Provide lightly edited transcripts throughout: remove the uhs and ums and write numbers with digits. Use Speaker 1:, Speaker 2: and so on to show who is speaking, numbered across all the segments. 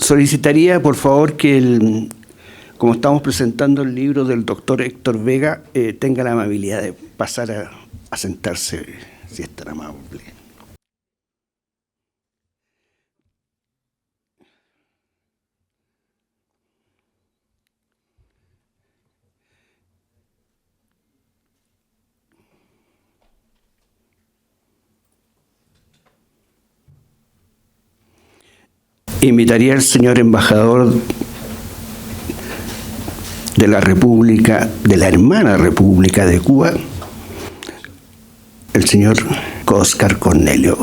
Speaker 1: Solicitaría, por favor, que, como estamos presentando el libro del doctor Héctor Vega, tenga la amabilidad de pasar a sentarse, si es tan amable. Invitaría al señor embajador de la República, de la hermana República de Cuba, el señor Óscar Cornelio.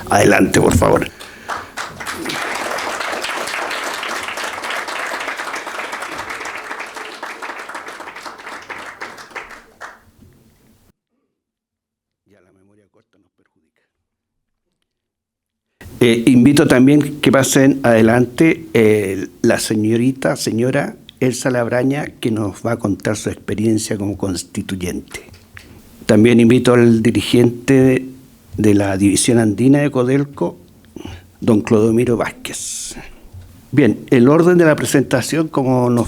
Speaker 1: Adelante, por favor. Ya la memoria corta nos perjudica. Invito también que pasen adelante la señora Elsa Labraña, que nos va a contar su experiencia como constituyente. También invito al dirigente de la División Andina de Codelco, don Clodomiro Vázquez. Bien, el orden de la presentación, como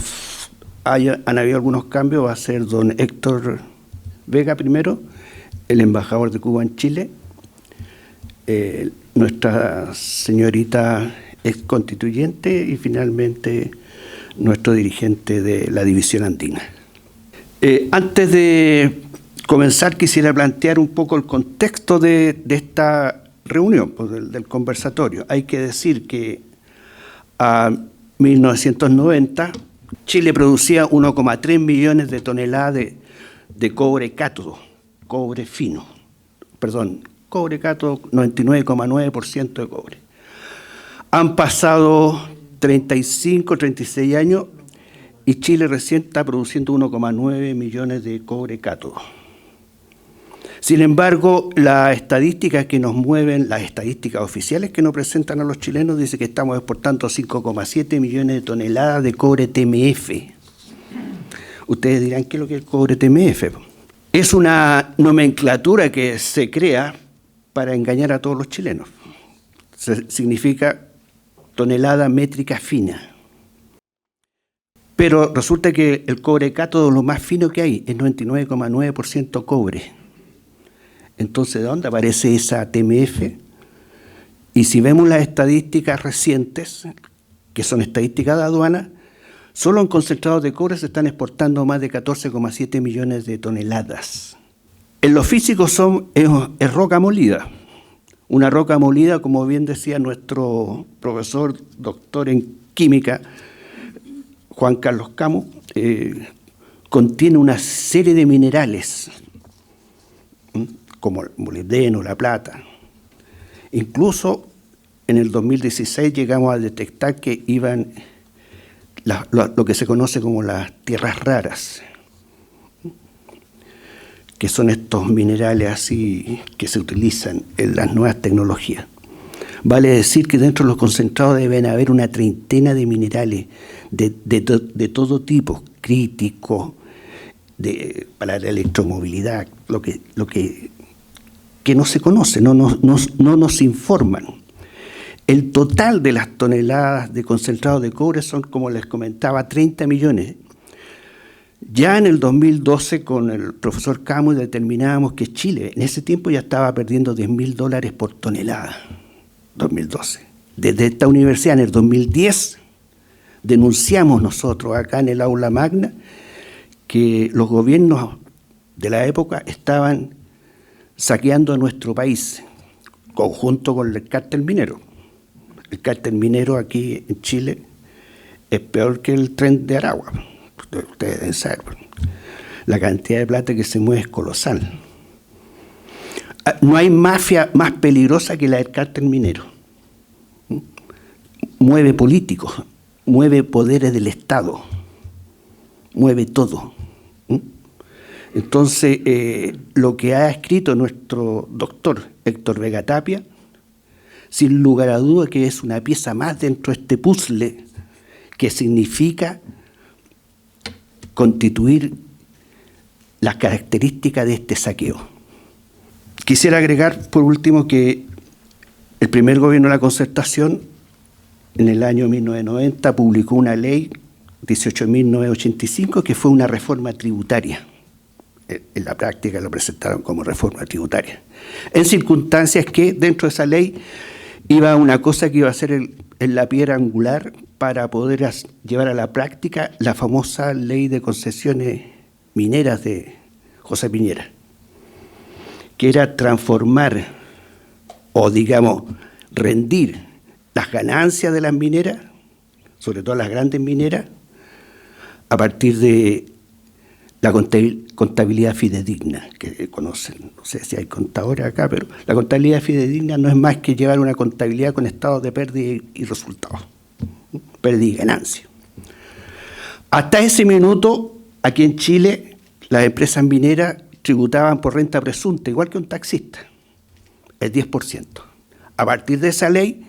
Speaker 1: han habido algunos cambios, va a ser don Héctor Vega primero, el embajador de Cuba en Chile, nuestra señorita ex constituyente y finalmente nuestro dirigente de la División Andina. Antes de comenzar, quisiera plantear un poco el contexto de esta reunión, pues, del conversatorio. Hay que decir que a 1990 Chile producía 1,3 millones de toneladas de cobre cátodo, cobre fino, perdón, cobre cátodo, 99,9% de cobre. Han pasado 35, 36 años y Chile recién está produciendo 1,9 millones de cobre cátodo. Sin embargo, las estadísticas que nos mueven, las estadísticas oficiales que nos presentan a los chilenos, dice que estamos exportando 5,7 millones de toneladas de cobre TMF. Ustedes dirán, ¿qué es lo que es el cobre TMF? Es una nomenclatura que se crea para engañar a todos los chilenos. Significa tonelada métrica fina. Pero resulta que el cobre cátodo, lo más fino que hay, es 99,9% cobre. Entonces, ¿de dónde aparece esa TMF? Y si vemos las estadísticas recientes, que son estadísticas de aduana, solo en concentrados de cobre se están exportando más de 14,7 millones de toneladas. En lo físico es roca molida. Una roca molida, como bien decía nuestro profesor doctor en química, Juan Carlos Camus, contiene una serie de minerales, como el molibdeno, la plata. Incluso en el 2016 llegamos a detectar que iban lo que se conoce como las tierras raras, que son estos minerales así que se utilizan en las nuevas tecnologías. Vale decir que dentro de los concentrados deben haber una treintena de minerales de todo tipo, críticos, para la electromovilidad, lo que no se conoce, no nos informan. El total de las toneladas de concentrado de cobre son, como les comentaba, 30 millones. Ya en el 2012, con el profesor Camus, determinábamos que Chile en ese tiempo ya estaba perdiendo $10.000 por tonelada. 2012. Desde esta universidad, en el 2010, denunciamos nosotros acá en el aula magna que los gobiernos de la época estaban saqueando a nuestro país, conjunto con el cártel minero. El cártel minero aquí en Chile es peor que el tren de Aragua. Ustedes deben saber. La cantidad de plata que se mueve es colosal. No hay mafia más peligrosa que la del cártel minero. Mueve políticos, mueve poderes del Estado, mueve todo. Entonces, lo que ha escrito nuestro doctor Héctor Vega Tapia, sin lugar a duda que es una pieza más dentro de este puzzle que significa constituir las características de este saqueo. Quisiera agregar, por último, que el primer gobierno de la Concertación en el año 1990 publicó una ley 18.985 que fue una reforma tributaria. En la práctica lo presentaron como reforma tributaria. En circunstancias que dentro de esa ley iba una cosa que iba a ser en la piedra angular para poder llevar a la práctica la famosa ley de concesiones mineras de José Piñera, que era transformar o, digamos, rendir las ganancias de las mineras, sobre todo las grandes mineras, a partir de la contabilidad fidedigna, que conocen. No sé si hay contadores acá, pero la contabilidad fidedigna no es más que llevar una contabilidad con estados de pérdida y resultados, pérdida y ganancia. Hasta ese minuto, aquí en Chile, las empresas mineras tributaban por renta presunta, igual que un taxista, el 10%. A partir de esa ley,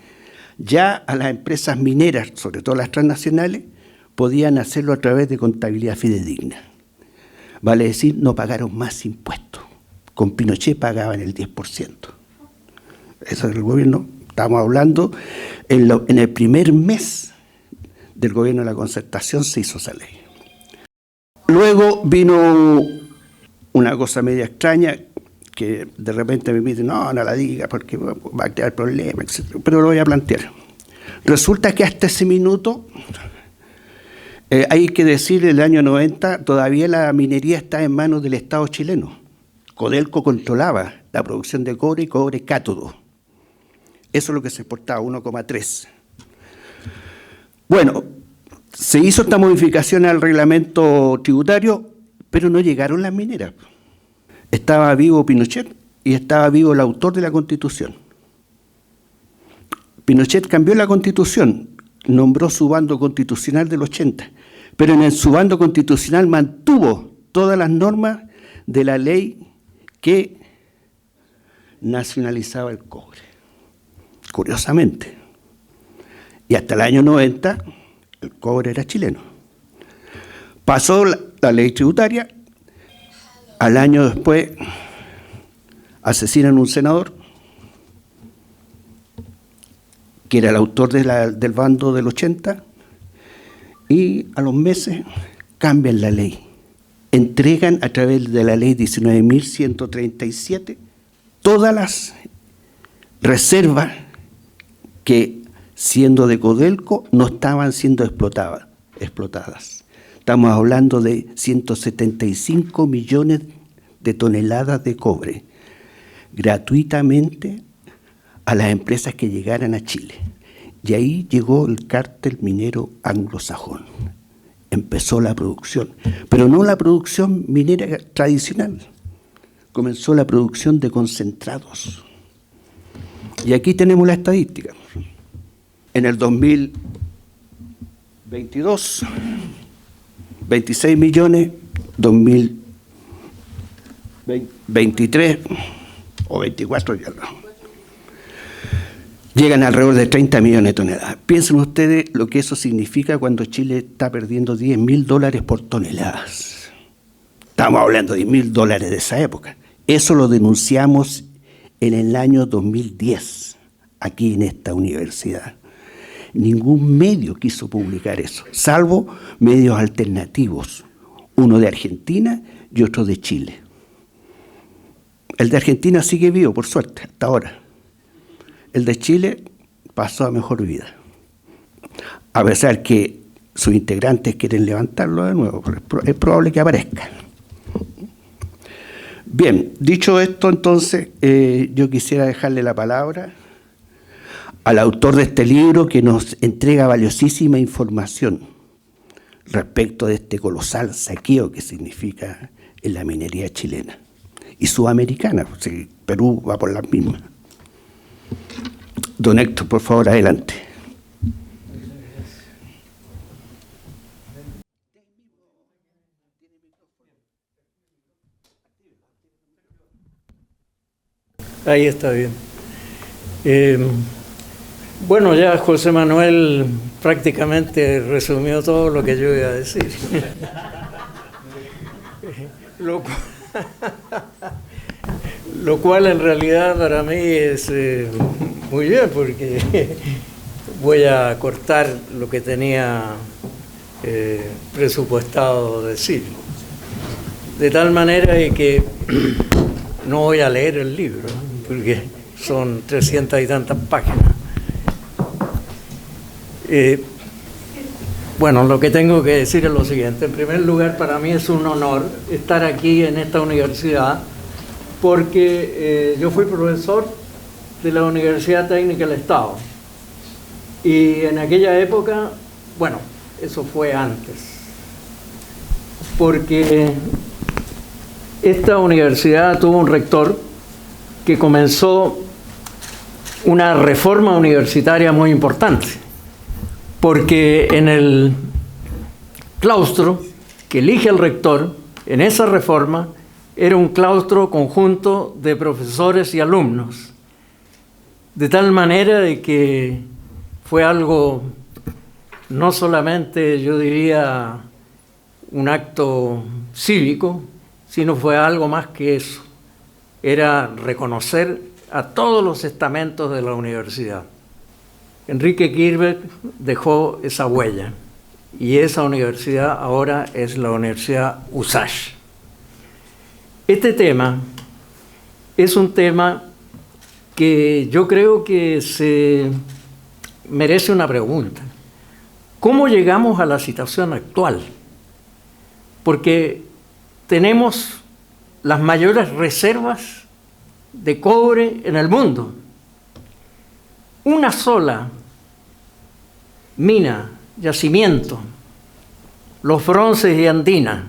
Speaker 1: ya a las empresas mineras, sobre todo las transnacionales, podían hacerlo a través de contabilidad fidedigna. Vale decir, no pagaron más impuestos. Con Pinochet pagaban el 10%. Eso es el gobierno. Estamos hablando, en el primer mes del gobierno de la Concertación se hizo esa ley. Luego vino una cosa media extraña, que de repente me piden, no la diga porque va a crear problemas, etc. Pero lo voy a plantear. Resulta que hasta ese minuto, hay que decir, en el año 90, todavía la minería está en manos del Estado chileno. Codelco controlaba la producción de cobre y cobre cátodo. Eso es lo que se exportaba, 1,3. Bueno, se hizo esta modificación al reglamento tributario, pero no llegaron las mineras. Estaba vivo Pinochet y estaba vivo el autor de la Constitución. Pinochet cambió la Constitución, nombró su bando constitucional del 80, pero en su bando constitucional mantuvo todas las normas de la ley que nacionalizaba el cobre, curiosamente. Y hasta el año 90 el cobre era chileno. Pasó la ley tributaria, al año después asesinan a un senador que era el autor del bando del 80, y a los meses cambian la ley. Entregan a través de la ley 19.137 todas las reservas que, siendo de Codelco, no estaban siendo explotadas. Estamos hablando de 175 millones de toneladas de cobre, gratuitamente a las empresas que llegaran a Chile. Y ahí llegó el cártel minero anglosajón. Empezó la producción, pero no la producción minera tradicional. Comenzó la producción de concentrados. Y aquí tenemos la estadística. En el 2022, 26 millones, 2023 o 24 ya no. Llegan alrededor de 30 millones de toneladas. Piensen ustedes lo que eso significa cuando Chile está perdiendo $10.000 por toneladas. Estamos hablando de $10.000 de esa época. Eso lo denunciamos en el año 2010, aquí en esta universidad. Ningún medio quiso publicar eso, salvo medios alternativos, uno de Argentina y otro de Chile. El de Argentina sigue vivo, por suerte, hasta ahora. El de Chile pasó a mejor vida, a pesar que sus integrantes quieren levantarlo de nuevo, es probable que aparezca. Bien, dicho esto, entonces, yo quisiera dejarle la palabra al autor de este libro, que nos entrega valiosísima información respecto de este colosal saqueo que significa en la minería chilena y sudamericana, porque Perú va por las mismas. Don Héctor, por favor, adelante.
Speaker 2: Ahí está bien. Bueno, ya José Manuel prácticamente resumió todo lo que yo iba a decir. Lo cual en realidad para mí es muy bien, porque voy a cortar lo que tenía presupuestado decir. De tal manera de que no voy a leer el libro, porque son 300 y tantas páginas. Bueno, lo que tengo que decir es lo siguiente. En primer lugar, para mí es un honor estar aquí en esta universidad, porque yo fui profesor de la Universidad Técnica del Estado. Y en aquella época, bueno, eso fue antes, porque esta universidad tuvo un rector que comenzó una reforma universitaria muy importante, porque en el claustro que elige el rector, en esa reforma, era un claustro conjunto de profesores y alumnos, de tal manera de que fue algo, no solamente, yo diría, un acto cívico, sino fue algo más que eso. Era reconocer a todos los estamentos de la universidad. Enrique Kirchberg dejó esa huella, y esa universidad ahora es la Universidad USACH. Este tema es un tema que yo creo que se merece una pregunta. ¿Cómo llegamos a la situación actual? Porque tenemos las mayores reservas de cobre en el mundo. Una sola mina, yacimiento, los Bronces y Andina,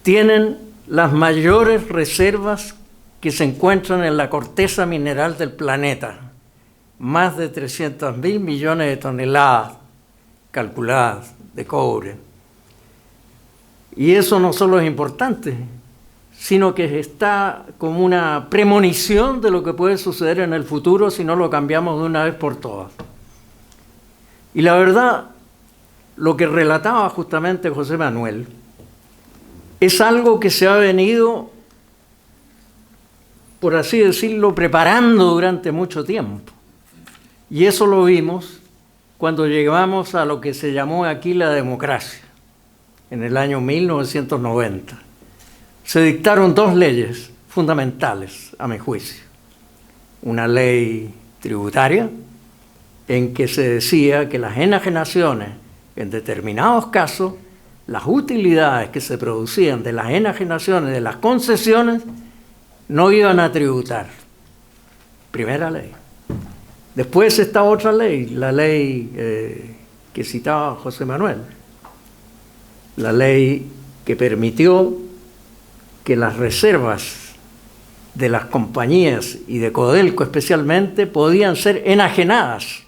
Speaker 2: tienen las mayores reservas que se encuentran en la corteza mineral del planeta. Más de 300.000 millones de toneladas calculadas de cobre. Y eso no solo es importante, sino que está como una premonición de lo que puede suceder en el futuro si no lo cambiamos de una vez por todas. Y la verdad, lo que relataba justamente José Manuel, es algo que se ha venido, por así decirlo, preparando durante mucho tiempo. Y eso lo vimos cuando llegamos a lo que se llamó aquí la democracia, en el año 1990. Se dictaron dos leyes fundamentales, a mi juicio. Una ley tributaria, en que se decía que las enajenaciones, en determinados casos, las utilidades que se producían de las enajenaciones, de las concesiones, no iban a tributar. Primera ley. Después está otra ley, la ley que citaba José Manuel, la ley que permitió que las reservas de las compañías y de Codelco especialmente podían ser enajenadas.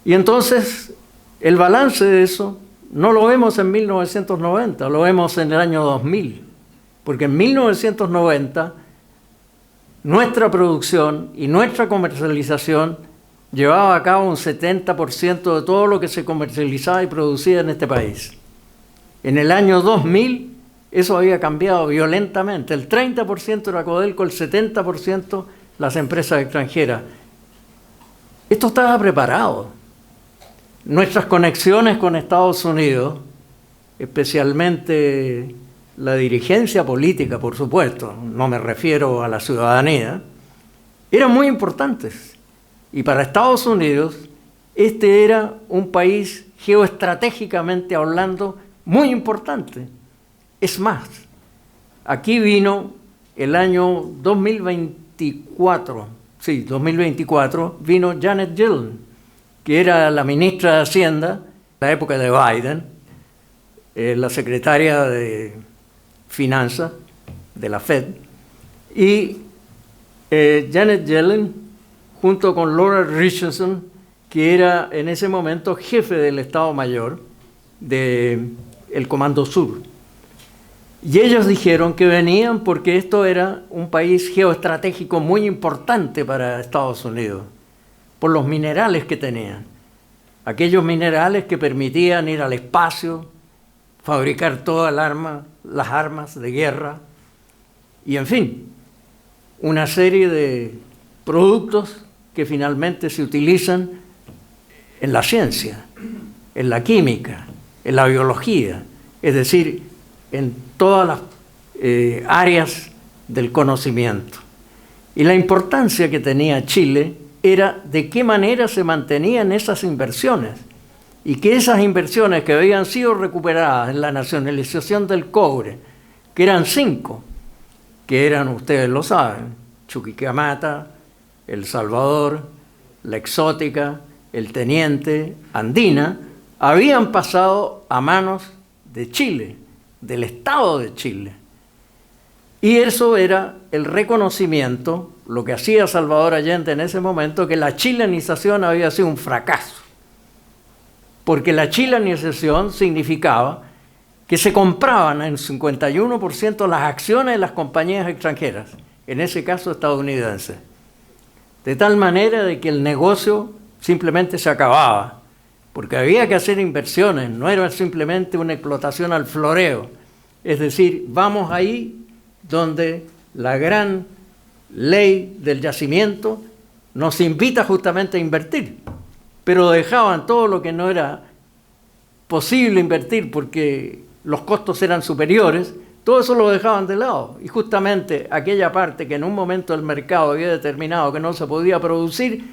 Speaker 2: Y entonces el balance de eso no lo vemos en 1990, lo vemos en el año 2000, porque en 1990 nuestra producción y nuestra comercialización llevaba a cabo un 70% de todo lo que se comercializaba y producía en este país. En el año 2000 eso había cambiado violentamente. El 30% era Codelco, el 70% las empresas extranjeras. Esto estaba preparado. Nuestras conexiones con Estados Unidos, especialmente la dirigencia política, por supuesto, no me refiero a la ciudadanía, eran muy importantes. Y para Estados Unidos, este era un país geoestratégicamente hablando muy importante. Es más, aquí vino el año 2024, vino Janet Yellen, que era la ministra de Hacienda, en la época de Biden, la secretaria de Finanzas de la Fed, y Janet Yellen, junto con Laura Richardson, que era en ese momento jefe del Estado Mayor del Comando Sur. Y ellos dijeron que venían porque esto era un país geoestratégico muy importante para Estados Unidos, por los minerales que tenían. Aquellos minerales que permitían ir al espacio, fabricar todas las armas de guerra, y en fin, una serie de productos que finalmente se utilizan en la ciencia, en la química, en la biología, es decir, en todas las áreas del conocimiento. Y la importancia que tenía Chile era de qué manera se mantenían esas inversiones y que esas inversiones que habían sido recuperadas en la nacionalización del cobre, que eran 5, que eran, ustedes lo saben, Chuquicamata, El Salvador, La Exótica, El Teniente, Andina, habían pasado a manos de Chile, del Estado de Chile. Y eso era el reconocimiento, lo que hacía Salvador Allende en ese momento, que la chilenización había sido un fracaso. Porque la chilenización significaba que se compraban en 51% las acciones de las compañías extranjeras, en ese caso estadounidenses, de tal manera de que el negocio simplemente se acababa, porque había que hacer inversiones, no era simplemente una explotación al floreo, es decir, vamos ahí donde la gran ley del yacimiento nos invita justamente a invertir, pero dejaban todo lo que no era posible invertir porque los costos eran superiores, todo eso lo dejaban de lado. Y justamente aquella parte que en un momento el mercado había determinado que no se podía producir,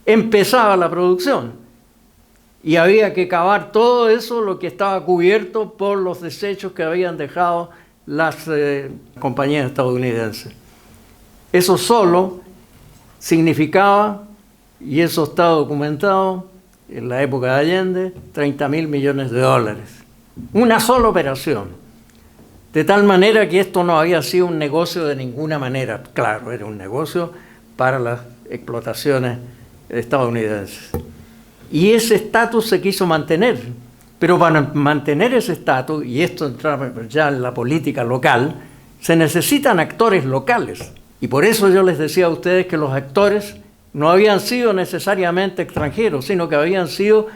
Speaker 2: empezaba la producción. Y había que cavar todo eso, lo que estaba cubierto por los desechos que habían dejado las compañías estadounidenses. Eso solo significaba, y eso está documentado en la época de Allende, 30.000 millones de dólares. Una sola operación. De tal manera que esto no había sido un negocio de ninguna manera. Claro, era un negocio para las explotaciones estadounidenses. Y ese estatus se quiso mantener. Pero para mantener ese estatus, y esto entra ya en la política local, se necesitan actores locales. Y por eso yo les decía a ustedes que los actores no habían sido necesariamente extranjeros, sino que habían sido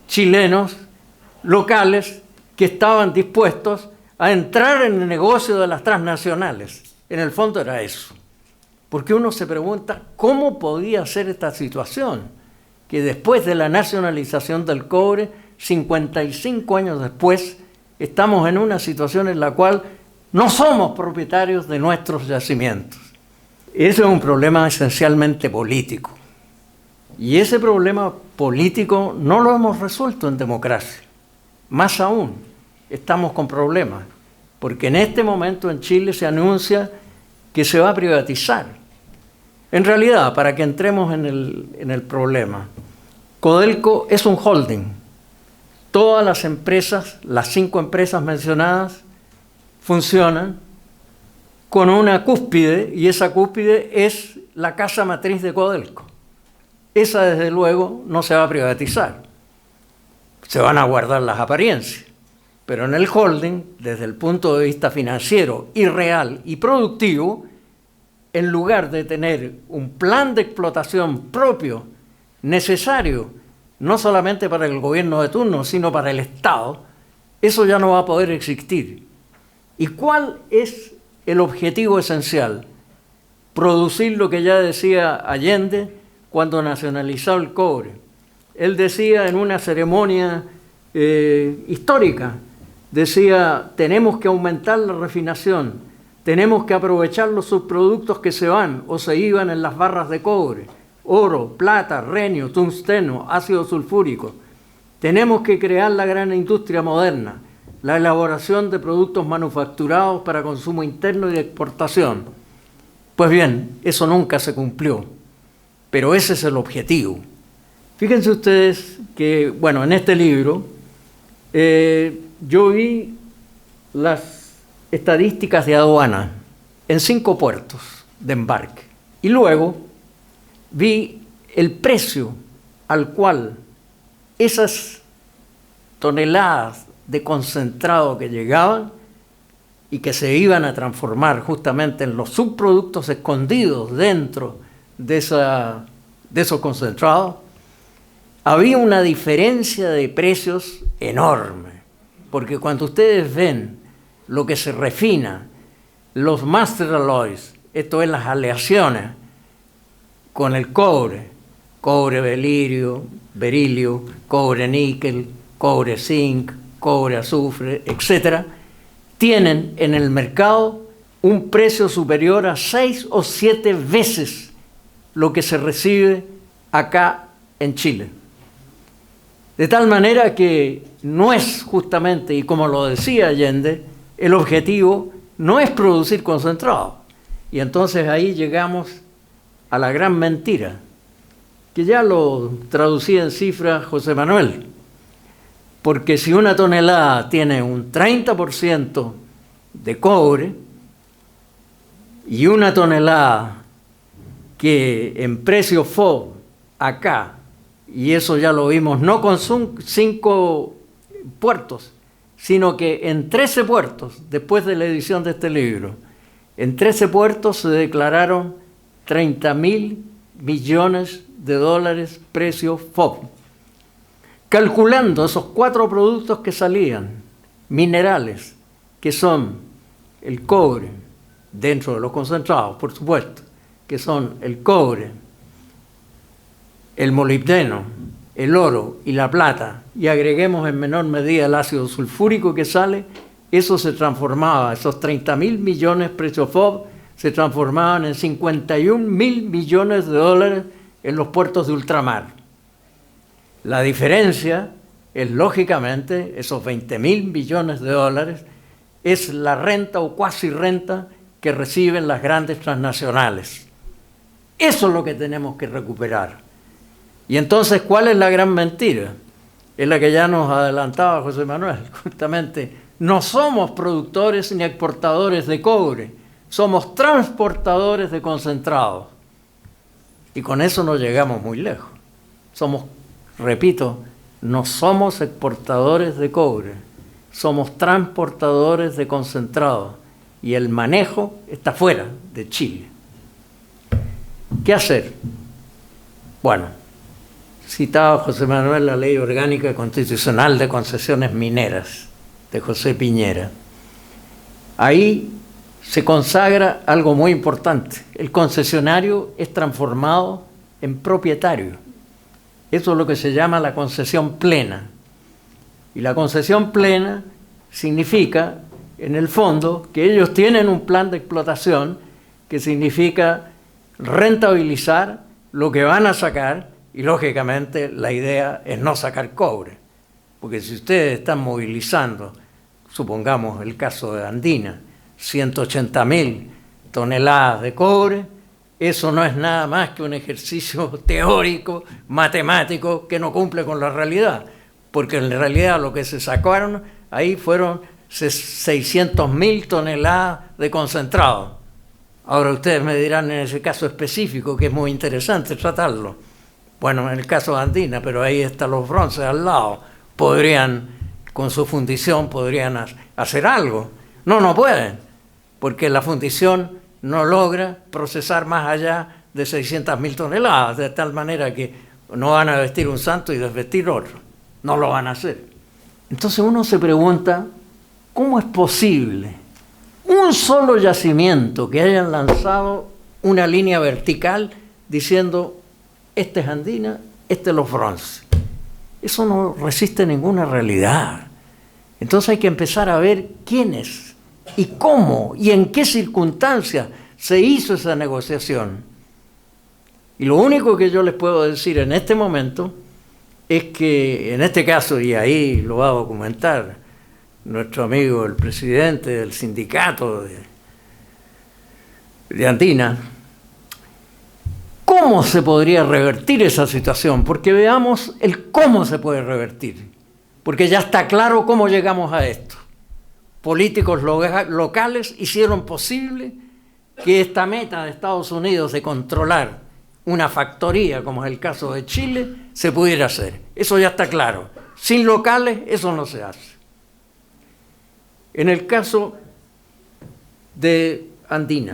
Speaker 2: chilenos locales que estaban dispuestos a entrar en el negocio de las transnacionales. En el fondo era eso. Porque uno se pregunta, ¿cómo podía ser esta situación? Que después de la nacionalización del cobre, 55 años después, estamos en una situación en la cual no somos propietarios de nuestros yacimientos. Ese es un problema esencialmente político. Y ese problema político no lo hemos resuelto en democracia. Más aún, estamos con problemas, porque en este momento en Chile se anuncia que se va a privatizar. En realidad, para que entremos en el problema, Codelco es un holding. Todas las empresas, las 5 empresas mencionadas, funcionan con una cúspide, y esa cúspide es la casa matriz de Codelco. Esa, desde luego, no se va a privatizar. Se van a guardar las apariencias. Pero en el holding, desde el punto de vista financiero y real y productivo, en lugar de tener un plan de explotación propio, necesario, no solamente para el gobierno de turno, sino para el Estado, eso ya no va a poder existir. ¿Y cuál es el objetivo esencial? Producir lo que ya decía Allende cuando nacionalizó el cobre. Él decía en una ceremonia histórica, decía, tenemos que aumentar la refinación, tenemos que aprovechar los subproductos que se van o se iban en las barras de cobre, oro, plata, renio, tungsteno, ácido sulfúrico. Tenemos que crear la gran industria moderna, la elaboración de productos manufacturados para consumo interno y de exportación. Pues bien, eso nunca se cumplió, pero ese es el objetivo. Fíjense ustedes que, bueno, en este libro yo vi las estadísticas de aduana en 5 puertos de embarque y luego vi el precio al cual esas toneladas de concentrado que llegaban y que se iban a transformar justamente en los subproductos escondidos dentro de esos concentrados, había una diferencia de precios enorme, porque cuando ustedes ven lo que se refina, los master alloys, esto es las aleaciones con el cobre, cobre berilio, cobre níquel, cobre zinc, cobre azufre, etc., tienen en el mercado un precio superior a 6 o 7 veces lo que se recibe acá en Chile. De tal manera que no es justamente, y como lo decía Allende, el objetivo no es producir concentrado. Y entonces ahí llegamos a la gran mentira, que ya lo traducía en cifras José Manuel, porque si una tonelada tiene un 30% de cobre y una tonelada que en precio FOB acá, y eso ya lo vimos, no con 5 puertos, sino que en 13 puertos, después de la edición de este libro, en 13 puertos se declararon 30.000 millones de dólares precio FOB. Calculando esos 4 productos que salían, minerales, que son el cobre, dentro de los concentrados, por supuesto, que son el cobre, el molibdeno, el oro y la plata, y agreguemos en menor medida el ácido sulfúrico que sale, eso se transformaba, esos 30.000 millones precio FOB, se transformaban en 51.000 millones de dólares en los puertos de ultramar. La diferencia es, lógicamente, esos 20.000 millones de dólares, es la renta o cuasi renta que reciben las grandes transnacionales. Eso es lo que tenemos que recuperar. Y entonces, ¿cuál es la gran mentira? Es la que ya nos adelantaba José Manuel, justamente. No somos productores ni exportadores de cobre, somos transportadores de concentrados. Y con eso no llegamos muy lejos. Somos, repito, no somos exportadores de cobre, somos transportadores de concentrados. Y el manejo está fuera de Chile. ¿Qué hacer? Bueno, citaba José Manuel la Ley Orgánica Constitucional de Concesiones Mineras de José Piñera. Ahí se consagra algo muy importante. El concesionario es transformado en propietario. Eso es lo que se llama la concesión plena. Y la concesión plena significa, en el fondo, que ellos tienen un plan de explotación que significa rentabilizar lo que van a sacar, y lógicamente la idea es no sacar cobre. Porque si ustedes están movilizando, supongamos el caso de Andina, 180.000 toneladas de cobre, eso no es nada más que un ejercicio teórico, matemático, que no cumple con la realidad, porque en realidad lo que se sacaron ahí fueron 600.000 toneladas de concentrado. Ahora ustedes me dirán en ese caso específico, que es muy interesante tratarlo. Bueno, en el caso de Andina, pero ahí están los bronces al lado, podrían, con su fundición, podrían hacer algo. No pueden, porque la fundición no logra procesar más allá de 600.000 toneladas, de tal manera que no van a vestir un santo y desvestir otro. No lo van a hacer. Entonces uno se pregunta, ¿cómo es posible un solo yacimiento que hayan lanzado una línea vertical diciendo, este es Andina, este es los bronces? Eso no resiste ninguna realidad. Entonces hay que empezar a ver quiénes y cómo y en qué circunstancias se hizo esa negociación. Y lo único que yo les puedo decir en este momento es que en este caso, y ahí lo va a documentar nuestro amigo el presidente del sindicato de Andina, ¿cómo se podría revertir esa situación? Porque veamos el cómo se puede revertir, porque ya está claro cómo llegamos a esto. Políticos locales hicieron posible que esta meta de Estados Unidos de controlar una factoría, como es el caso de Chile, se pudiera hacer. Eso ya está claro. Sin locales, eso no se hace. En el caso de Andina,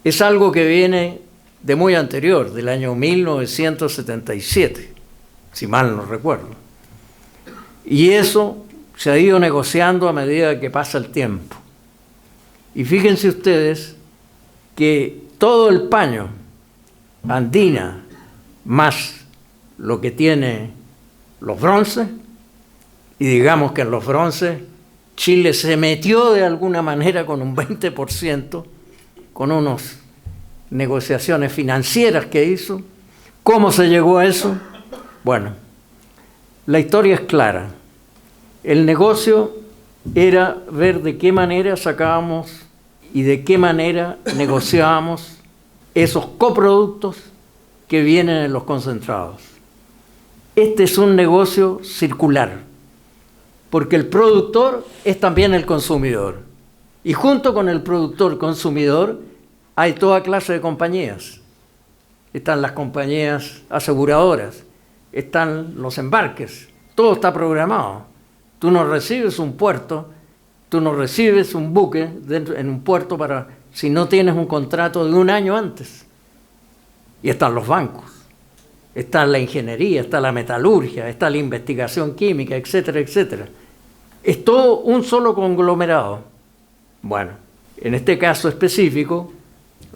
Speaker 2: es algo que viene de muy anterior, del año 1977, si mal no recuerdo. Y eso se ha ido negociando a medida que pasa el tiempo. Y fíjense ustedes que todo el paño andina más lo que tiene los bronces, y digamos que en los bronces Chile se metió de alguna manera con un 20%, con unas negociaciones financieras que hizo. ¿Cómo se llegó a eso? Bueno, la historia es clara. El negocio era ver de qué manera sacábamos y de qué manera negociábamos esos coproductos que vienen en los concentrados. Este es un negocio circular, porque el productor es también el consumidor. Y junto con el productor consumidor hay toda clase de compañías. Están las compañías aseguradoras, están los embarques, todo está programado. Tú no recibes un puerto, tú no recibes un buque en un puerto si no tienes un contrato de un año antes. Y están los bancos, está la ingeniería, está la metalurgia, está la investigación química, etcétera, etcétera. Es todo un solo conglomerado. Bueno, en este caso específico,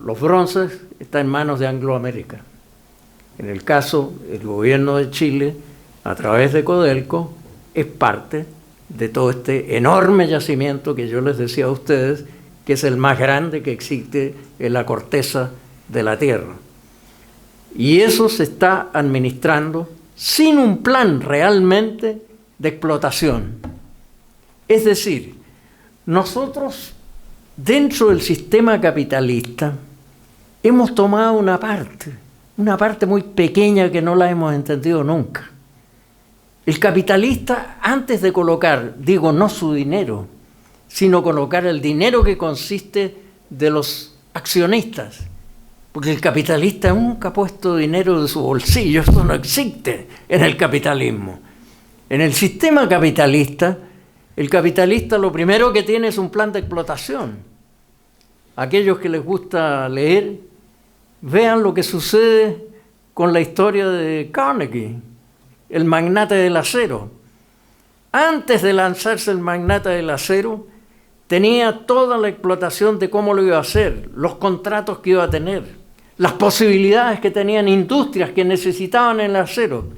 Speaker 2: los bronces están en manos de Anglo American. En el caso, el gobierno de Chile, a través de Codelco, es parte de todo este enorme yacimiento que yo les decía a ustedes, que es el más grande que existe en la corteza de la Tierra. Y eso se está administrando sin un plan realmente de explotación. Es decir, nosotros, dentro del sistema capitalista, hemos tomado una parte muy pequeña que no la hemos entendido nunca. El capitalista, antes de colocar, digo, no su dinero, sino colocar el dinero que consiste de los accionistas, porque el capitalista nunca ha puesto dinero de su bolsillo, eso no existe en el capitalismo. En el sistema capitalista, el capitalista lo primero que tiene es un plan de explotación. Aquellos que les gusta leer, vean lo que sucede con la historia de Carnegie, el magnate del acero. Antes de lanzarse el magnate del acero, tenía toda la explotación de cómo lo iba a hacer, los contratos que iba a tener, las posibilidades que tenían industrias que necesitaban el acero,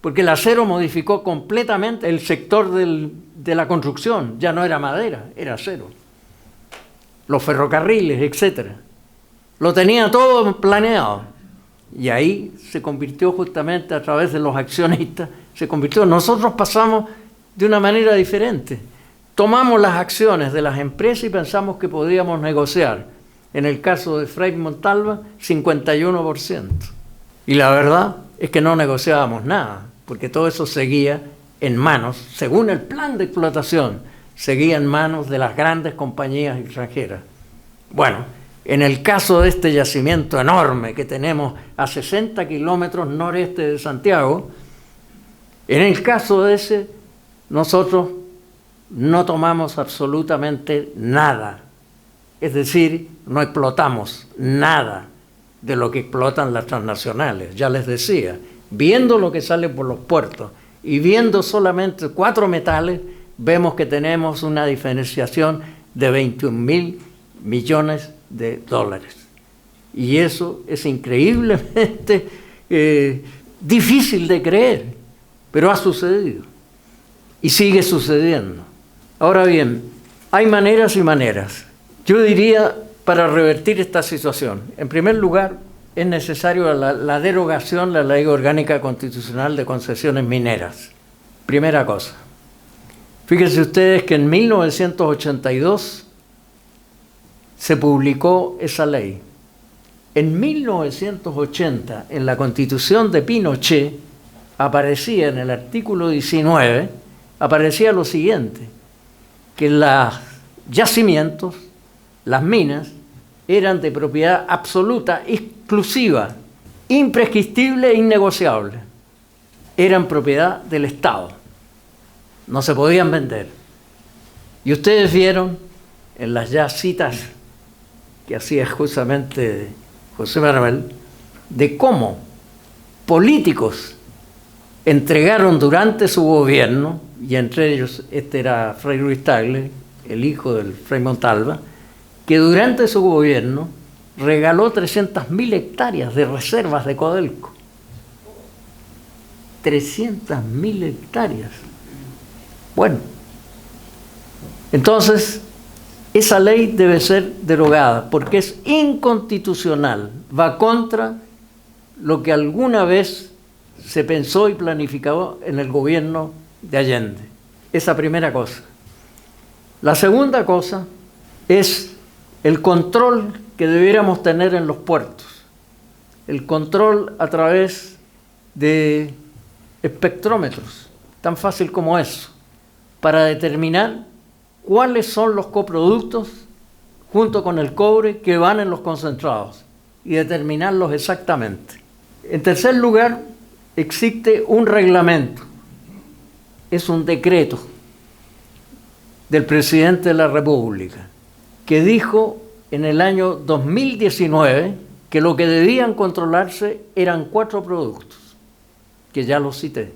Speaker 2: porque el acero modificó completamente el sector de la construcción, ya no era madera, era acero. Los ferrocarriles, etcétera. Lo tenía todo planeado. Y ahí se convirtió justamente a través de los accionistas, nosotros pasamos de una manera diferente. Tomamos las acciones de las empresas y pensamos que podíamos negociar. En el caso de Frei Montalva, 51%. Y la verdad es que no negociábamos nada, porque todo eso seguía en manos, según el plan de explotación, seguía en manos de las grandes compañías extranjeras. Bueno, en el caso de este yacimiento enorme que tenemos a 60 kilómetros noreste de Santiago, en el caso de ese, nosotros no tomamos absolutamente nada. Es decir, no explotamos nada de lo que explotan las transnacionales. Ya les decía, viendo lo que sale por los puertos y viendo solamente 4 metales, vemos que tenemos una diferenciación de 21.000 millones de dólares. Y eso es increíblemente difícil de creer, pero ha sucedido y sigue sucediendo. Ahora bien, hay maneras y maneras. Yo diría, para revertir esta situación, en primer lugar, es necesario la derogación de la Ley Orgánica Constitucional de Concesiones Mineras. Primera cosa. Fíjense ustedes que en 1982 se publicó esa ley. En 1980, en la Constitución de Pinochet, aparecía en el artículo 19, aparecía lo siguiente, que los yacimientos, las minas, eran de propiedad absoluta, exclusiva, imprescriptible e innegociable. Eran propiedad del Estado. No se podían vender. Y ustedes vieron en las ya citas que hacía justamente José Manuel, de cómo políticos entregaron durante su gobierno, y entre ellos este era Frei Ruiz Tagle, el hijo del Frei Montalva, que durante su gobierno regaló 300.000 hectáreas de reservas de Codelco. 300.000 hectáreas. Bueno, entonces esa ley debe ser derogada porque es inconstitucional, va contra lo que alguna vez se pensó y planificó en el gobierno de Allende. Esa primera cosa. La segunda cosa es el control que debiéramos tener en los puertos. El control a través de espectrómetros, tan fácil como eso, para determinar cuáles son los coproductos junto con el cobre que van en los concentrados y determinarlos exactamente. En tercer lugar, existe un reglamento, es un decreto del presidente de la República que dijo en el año 2019 que lo que debían controlarse eran 4 productos, que ya los cité: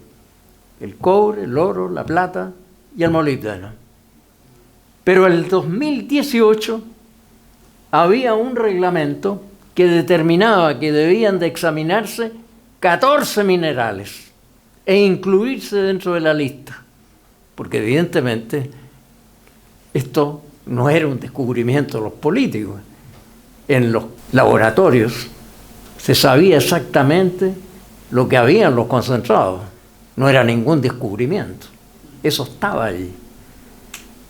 Speaker 2: el cobre, el oro, la plata y el molibdeno. Pero en el 2018 había un reglamento que determinaba que debían de examinarse 14 minerales e incluirse dentro de la lista, porque evidentemente esto no era un descubrimiento de los políticos. En los laboratorios se sabía exactamente lo que había en los concentrados, no era ningún descubrimiento, eso estaba allí.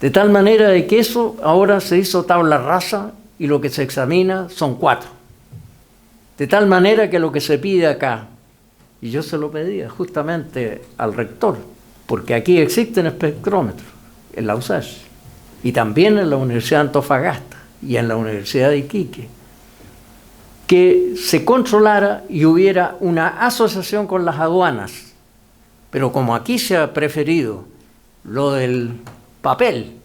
Speaker 2: De tal manera de que eso ahora se hizo tabla rasa y lo que se examina son 4. De tal manera que lo que se pide acá, y yo se lo pedía justamente al rector, porque aquí existen espectrómetros en la USACH y también en la Universidad de Antofagasta y en la Universidad de Iquique, que se controlara y hubiera una asociación con las aduanas. Pero como aquí se ha preferido lo del papel,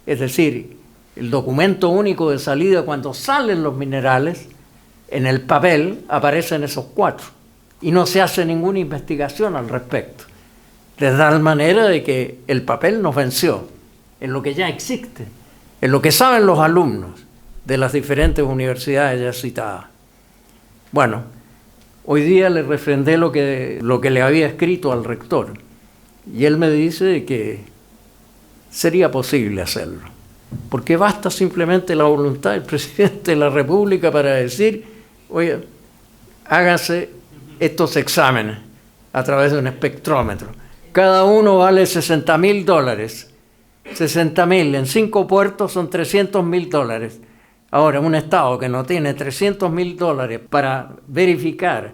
Speaker 2: es decir, el documento único de salida cuando salen los minerales, en el papel aparecen esos 4 y no se hace ninguna investigación al respecto, de tal manera de que el papel nos venció en lo que ya existe, en lo que saben los alumnos de las diferentes universidades ya citadas. Bueno, hoy día le refrendé lo que le había escrito al rector y él me dice que sería posible hacerlo, porque basta simplemente la voluntad del presidente de la República para decir: oye, háganse estos exámenes a través de un espectrómetro. Cada uno vale $60.000. 60.000 en 5 puertos son $300.000. Ahora, un Estado que no tiene $300.000 para verificar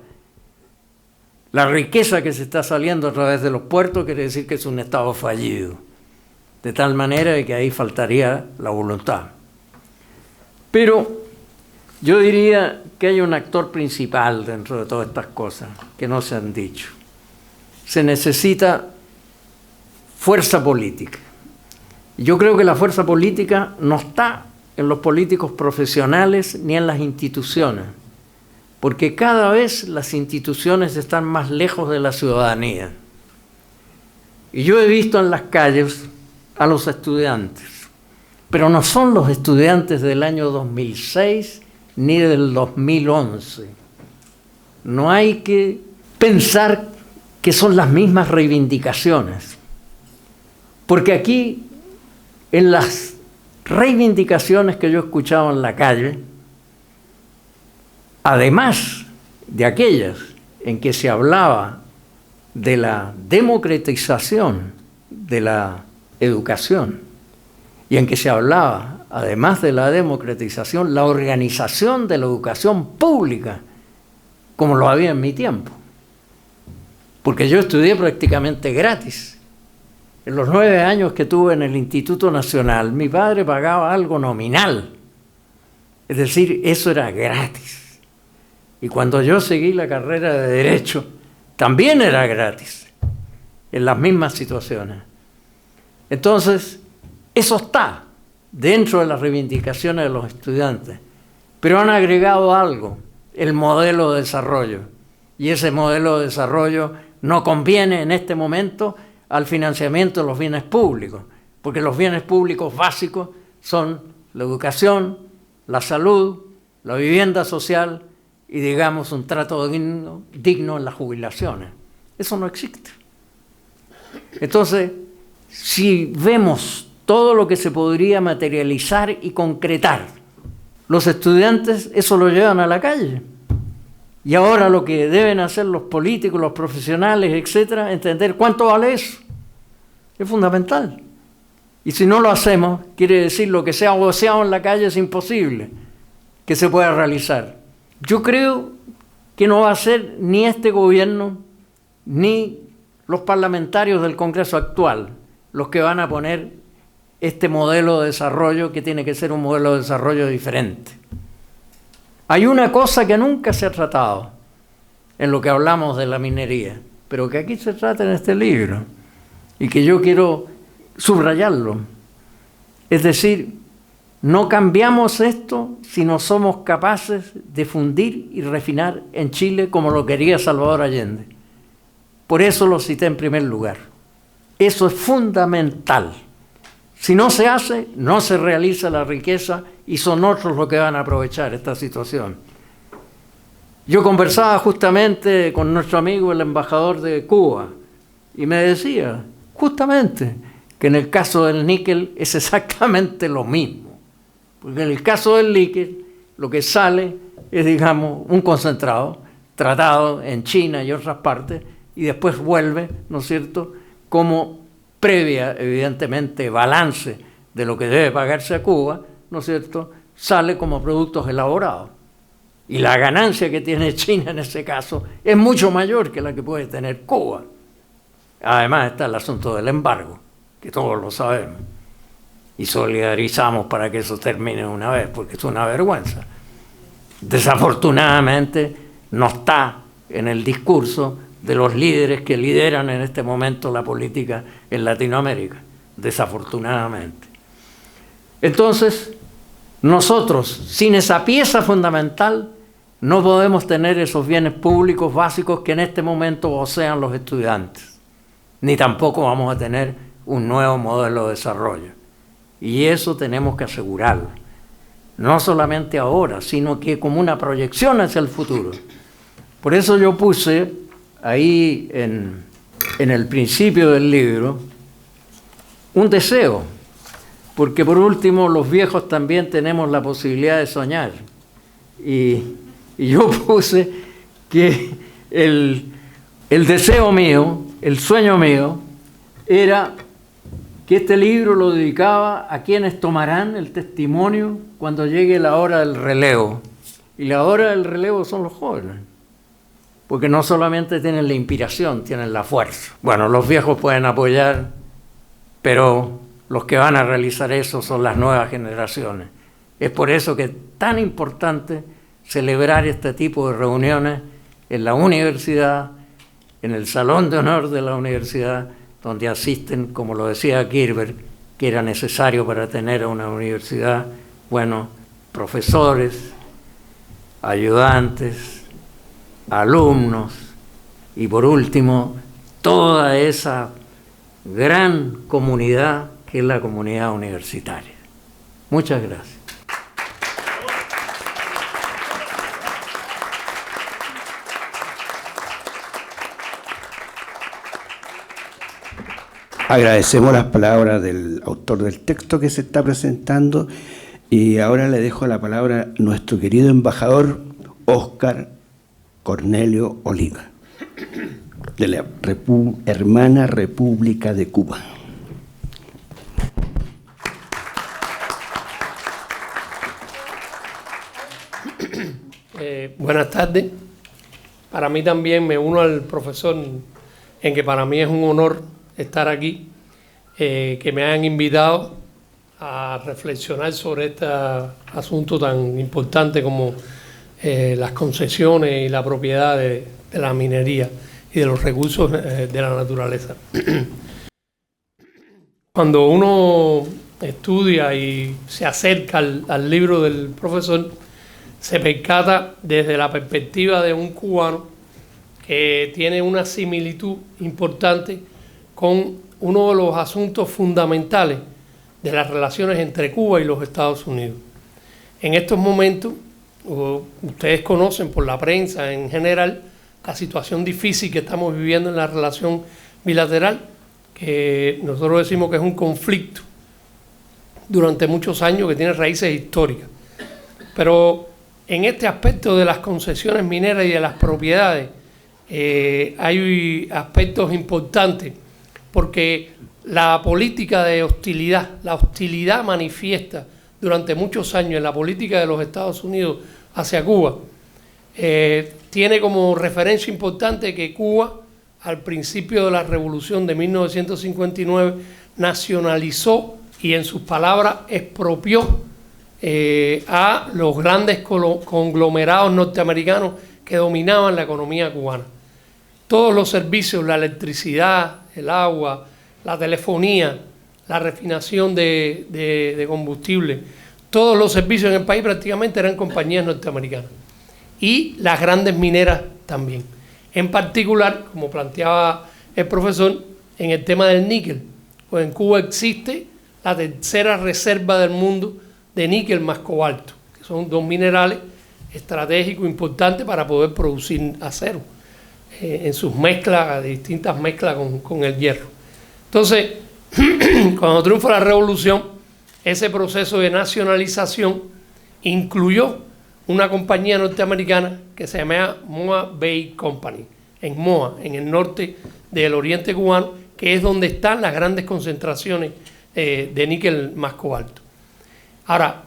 Speaker 2: la riqueza que se está saliendo a través de los puertos, quiere decir que es un Estado fallido. De tal manera que ahí faltaría la voluntad. Pero yo diría que hay un actor principal dentro de todas estas cosas que no se han dicho. Se necesita fuerza política. Yo creo que la fuerza política no está en los políticos profesionales ni en las instituciones, porque cada vez las instituciones están más lejos de la ciudadanía. Y yo he visto en las calles a los estudiantes, pero no son los estudiantes del año 2006 ni del 2011. No hay que pensar que son las mismas reivindicaciones, porque aquí, en las reivindicaciones que yo escuchaba en la calle, además de aquellas en que se hablaba de la democratización de la educación y en que se hablaba, además de la democratización, la organización de la educación pública, como lo había en mi tiempo. Porque yo estudié prácticamente gratis. En los 9 años que tuve en el Instituto Nacional, mi padre pagaba algo nominal. Es decir, eso era gratis. Y cuando yo seguí la carrera de Derecho, también era gratis, en las mismas situaciones. Entonces, eso está dentro de las reivindicaciones de los estudiantes, pero han agregado algo, el modelo de desarrollo, y ese modelo de desarrollo no conviene en este momento al financiamiento de los bienes públicos, porque los bienes públicos básicos son la educación, la salud, la vivienda social y, digamos, un trato digno en las jubilaciones. Eso no existe. Entonces, si vemos todo lo que se podría materializar y concretar, los estudiantes eso lo llevan a la calle. Y ahora lo que deben hacer los políticos, los profesionales, etcétera, entender cuánto vale eso. Es fundamental. Y si no lo hacemos, quiere decir lo que se ha voceado en la calle es imposible que se pueda realizar. Yo creo que no va a ser ni este gobierno ni los parlamentarios del Congreso actual los que van a poner este modelo de desarrollo, que tiene que ser un modelo de desarrollo diferente. Hay una cosa que nunca se ha tratado en lo que hablamos de la minería, pero que aquí se trata en este libro y que yo quiero subrayarlo. Es decir, no cambiamos esto si no somos capaces de fundir y refinar en Chile como lo quería Salvador Allende. Por eso lo cité en primer lugar. Eso es fundamental. Si no se hace, no se realiza la riqueza y son otros los que van a aprovechar esta situación. Yo conversaba justamente con nuestro amigo, el embajador de Cuba, y me decía justamente que en el caso del níquel es exactamente lo mismo. Porque en el caso del níquel lo que sale es, digamos, un concentrado tratado en China y otras partes y después vuelve, ¿no es cierto?, como previa, evidentemente, balance de lo que debe pagarse a Cuba, ¿no es cierto?, sale como productos elaborados. Y la ganancia que tiene China en ese caso es mucho mayor que la que puede tener Cuba. Además está el asunto del embargo, que todos lo sabemos. Y solidarizamos para que eso termine una vez, porque es una vergüenza. Desafortunadamente no está en el discurso de los líderes que lideran en este momento la política en Latinoamérica, desafortunadamente. Entonces, nosotros, sin esa pieza fundamental, no podemos tener esos bienes públicos básicos que en este momento vocean los estudiantes, ni tampoco vamos a tener un nuevo modelo de desarrollo. Y eso tenemos que asegurarlo, no solamente ahora, sino que como una proyección hacia el futuro. Por eso yo puse ahí en el principio del libro un deseo, porque por último los viejos también tenemos la posibilidad de soñar. Y yo puse que el deseo mío, el sueño mío, era que este libro lo dedicaba a quienes tomarán el testimonio cuando llegue la hora del relevo. Y la hora del relevo son los jóvenes, porque no solamente tienen la inspiración, tienen la fuerza. Bueno, los viejos pueden apoyar, pero los que van a realizar eso son las nuevas generaciones. Es por eso que es tan importante celebrar este tipo de reuniones en la universidad, en el salón de honor de la universidad, donde asisten, como lo decía Kirber, que era necesario para tener una universidad, bueno, profesores, ayudantes, alumnos y por último, toda esa gran comunidad que es la comunidad universitaria. Muchas gracias.
Speaker 1: Agradecemos las palabras del autor del texto que se está presentando y ahora le dejo la palabra a nuestro querido embajador Óscar Cornelio Oliva, de la hermana República de Cuba.
Speaker 3: Buenas tardes. Para mí también me uno al profesor en que para mí es un honor estar aquí, que me hayan invitado a reflexionar sobre este asunto tan importante como las concesiones y la propiedad de la minería y de los recursos de la naturaleza. Cuando uno estudia y se acerca al libro del profesor, se percata desde la perspectiva de un cubano que tiene una similitud importante con uno de los asuntos fundamentales de las relaciones entre Cuba y los Estados Unidos. En estos momentos, ustedes conocen por la prensa en general la situación difícil que estamos viviendo en la relación bilateral, que nosotros decimos que es un conflicto durante muchos años que tiene raíces históricas. Pero en este aspecto de las concesiones mineras y de las propiedades hay aspectos importantes, porque la política de hostilidad, la hostilidad manifiesta durante muchos años en la política de los Estados Unidos hacia Cuba, tiene como referencia importante que Cuba, al principio de la revolución de 1959, nacionalizó y, en sus palabras, expropió a los grandes conglomerados norteamericanos que dominaban la economía cubana. Todos los servicios, la electricidad, el agua, la telefonía, la refinación de combustible, todos los servicios en el país prácticamente eran compañías norteamericanas. Y las grandes mineras también. En particular, como planteaba el profesor, en el tema del níquel, pues en Cuba existe la tercera reserva del mundo de níquel más cobalto, que son dos minerales estratégicos importantes para poder producir acero en sus mezclas, distintas mezclas con el hierro. Entonces, cuando triunfa la revolución, ese proceso de nacionalización incluyó una compañía norteamericana que se llamaba Moa Bay Company, en Moa, en el norte del oriente cubano, que es donde están las grandes concentraciones de níquel más cobalto. Ahora,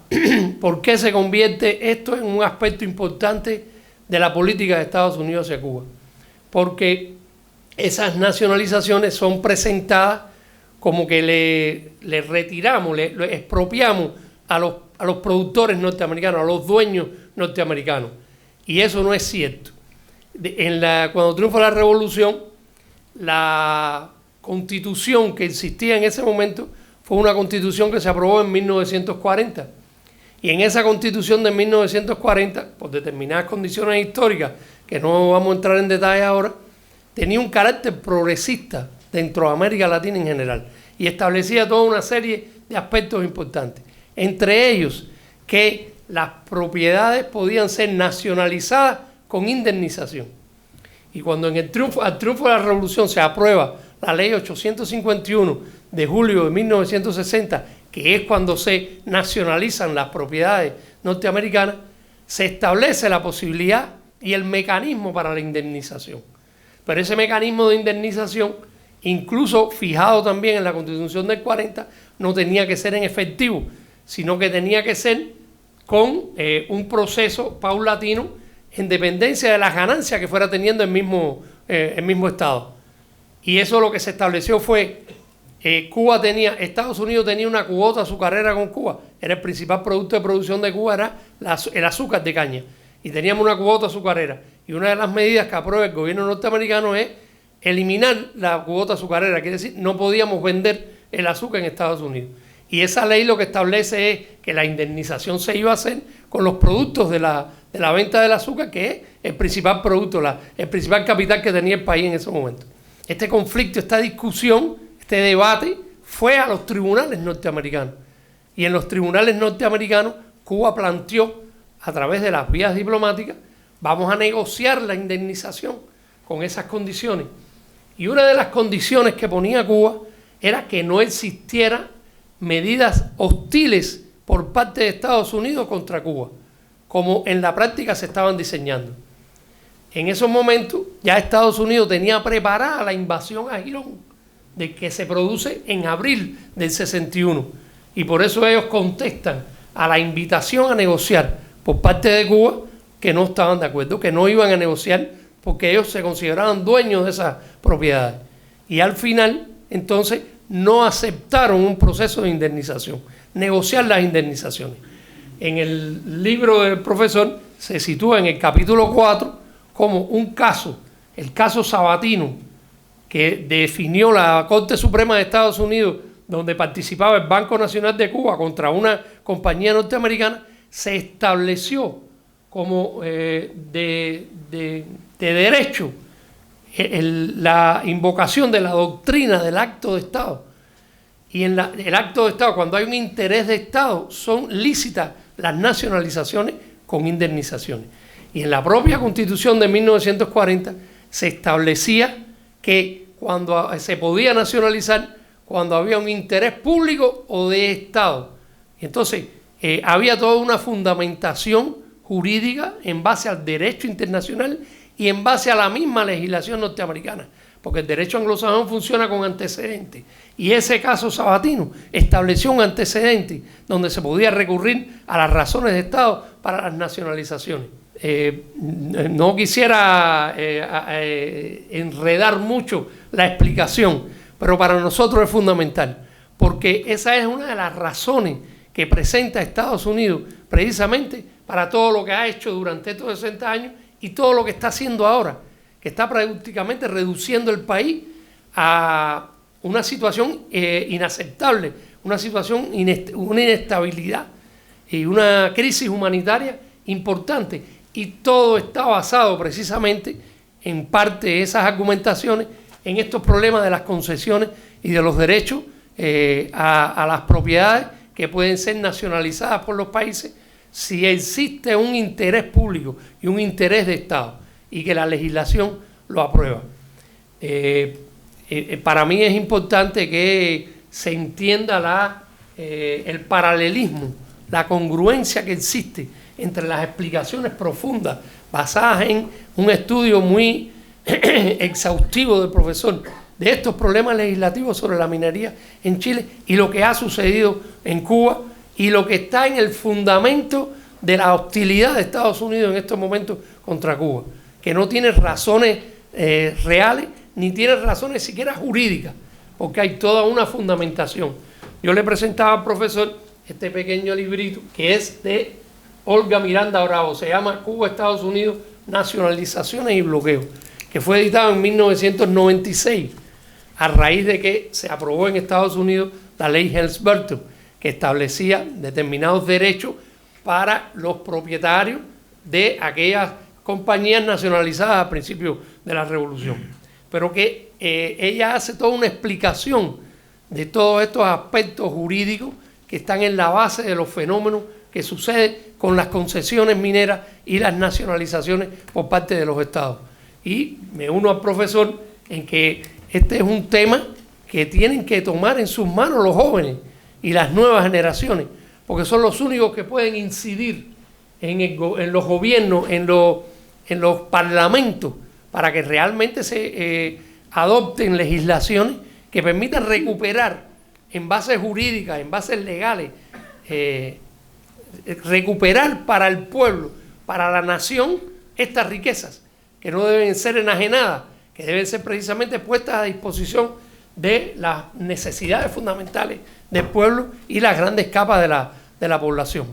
Speaker 3: ¿por qué se convierte esto en un aspecto importante de la política de Estados Unidos hacia Cuba? Porque esas nacionalizaciones son presentadas como que le retiramos, le expropiamos a los productores norteamericanos, a los dueños norteamericanos. Y eso no es cierto. Cuando triunfa la revolución, la constitución que existía en ese momento fue una constitución que se aprobó en 1940. Y en esa constitución de 1940, por determinadas condiciones históricas, que no vamos a entrar en detalle ahora, tenía un carácter progresista dentro de América Latina en general y establecía toda una serie de aspectos importantes. Entre ellos, que las propiedades podían ser nacionalizadas con indemnización. Y cuando al triunfo de la revolución se aprueba la ley 851 de julio de 1960, que es cuando se nacionalizan las propiedades norteamericanas, se establece la posibilidad y el mecanismo para la indemnización. Pero ese mecanismo de indemnización, incluso fijado también en la Constitución del 40, no tenía que ser en efectivo, sino que tenía que ser con un proceso paulatino en dependencia de las ganancias que fuera teniendo el mismo Estado. Y eso lo que se estableció fue, Estados Unidos tenía una cuota azucarera con Cuba, era el principal producto de producción de Cuba, era el azúcar de caña, y teníamos una cuota azucarera. Y una de las medidas que aprueba el gobierno norteamericano es eliminar la cuota azucarera, quiere decir, no podíamos vender el azúcar en Estados Unidos. Y esa ley lo que establece es que la indemnización se iba a hacer con los productos de la venta del azúcar, que es el principal producto, el principal capital que tenía el país en ese momento. Este conflicto, esta discusión, este debate fue a los tribunales norteamericanos. Y en los tribunales norteamericanos, Cuba planteó, a través de las vías diplomáticas, vamos a negociar la indemnización con esas condiciones. Y una de las condiciones que ponía Cuba era que no existieran medidas hostiles por parte de Estados Unidos contra Cuba, como en la práctica se estaban diseñando. En esos momentos ya Estados Unidos tenía preparada la invasión a Girón, de que se produce en abril del 61, y por eso ellos contestan a la invitación a negociar por parte de Cuba, que no estaban de acuerdo, que no iban a negociar porque ellos se consideraban dueños de esas propiedades. Y al final, entonces, no aceptaron un proceso de indemnización, negociar las indemnizaciones. En el libro del profesor se sitúa en el capítulo 4 como un caso, el caso Sabatino, que definió la Corte Suprema de Estados Unidos, donde participaba el Banco Nacional de Cuba contra una compañía norteamericana, se estableció como de derecho la invocación de la doctrina del acto de Estado. Y en el acto de Estado, cuando hay un interés de Estado, son lícitas las nacionalizaciones con indemnizaciones. Y en la propia Constitución de 1940 se establecía que cuando se podía nacionalizar, cuando había un interés público o de Estado. Y entonces había toda una fundamentación jurídica en base al derecho internacional y en base a la misma legislación norteamericana, porque el derecho anglosajón funciona con antecedentes, y ese caso Sabatino estableció un antecedente donde se podía recurrir a las razones de Estado para las nacionalizaciones. No quisiera enredar mucho la explicación, pero para nosotros es fundamental, porque esa es una de las razones que presenta Estados Unidos precisamente para todo lo que ha hecho durante estos 60 años y todo lo que está haciendo ahora, que está prácticamente reduciendo el país a una situación inaceptable, una situación, una inestabilidad y una crisis humanitaria importante. Y todo está basado precisamente, en parte de esas argumentaciones, en estos problemas de las concesiones y de los derechos a las propiedades que pueden ser nacionalizadas por los países si existe un interés público y un interés de Estado y que la legislación lo aprueba. Para mí es importante que se entienda el paralelismo, la congruencia que existe entre las explicaciones profundas basadas en un estudio muy exhaustivo del profesor de estos problemas legislativos sobre la minería en Chile y lo que ha sucedido en Cuba y lo que está en el fundamento de la hostilidad de Estados Unidos en estos momentos contra Cuba, que no tiene razones reales ni tiene razones siquiera jurídicas, porque hay toda una fundamentación. Yo le presentaba al profesor este pequeño librito que es de Olga Miranda Bravo, se llama Cuba, Estados Unidos, Nacionalizaciones y Bloqueos, que fue editado en 1996 a raíz de que se aprobó en Estados Unidos la ley Helms-Burton, que establecía determinados derechos para los propietarios de aquellas compañías nacionalizadas a principios de la Revolución. Pero que ella hace toda una explicación de todos estos aspectos jurídicos que están en la base de los fenómenos que suceden con las concesiones mineras y las nacionalizaciones por parte de los estados. Y me uno al profesor en que este es un tema que tienen que tomar en sus manos los jóvenes y las nuevas generaciones, porque son los únicos que pueden incidir en los gobiernos, en los parlamentos, para que realmente se adopten legislaciones que permitan recuperar en bases jurídicas, en bases legales, recuperar para el pueblo, para la nación, estas riquezas que no deben ser enajenadas, que deben ser precisamente puestas a disposición de las necesidades fundamentales del pueblo y las grandes capas de la población.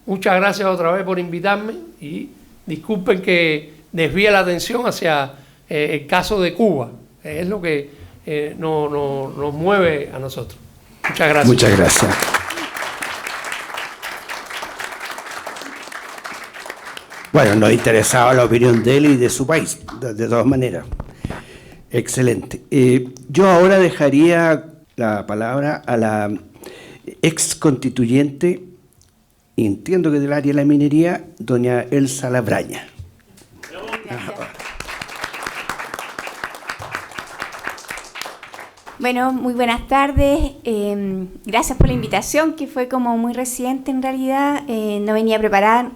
Speaker 3: Muchas gracias otra vez por invitarme y disculpen que desvíe la atención hacia el caso de Cuba, que es lo que nos mueve a nosotros. Muchas gracias.
Speaker 1: Muchas gracias. Bueno, nos interesaba la opinión de él y de su país, de todas maneras. Excelente. Yo ahora dejaría la palabra a la ex constituyente, entiendo que del área de la minería, doña Elsa Labraña.
Speaker 4: Bueno, muy buenas tardes. Gracias por la invitación, que fue como muy reciente en realidad. No venía preparada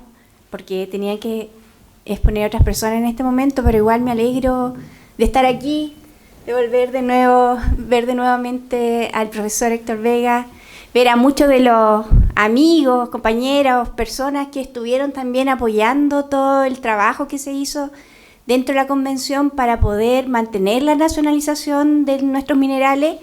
Speaker 4: porque tenía que exponer a otras personas en este momento, pero igual me alegro de estar aquí, de volver de nuevo, ver de nuevamente al profesor Héctor Vega, ver a muchos de los amigos, compañeros, personas que estuvieron también apoyando todo el trabajo que se hizo dentro de la convención para poder mantener la nacionalización de nuestros minerales.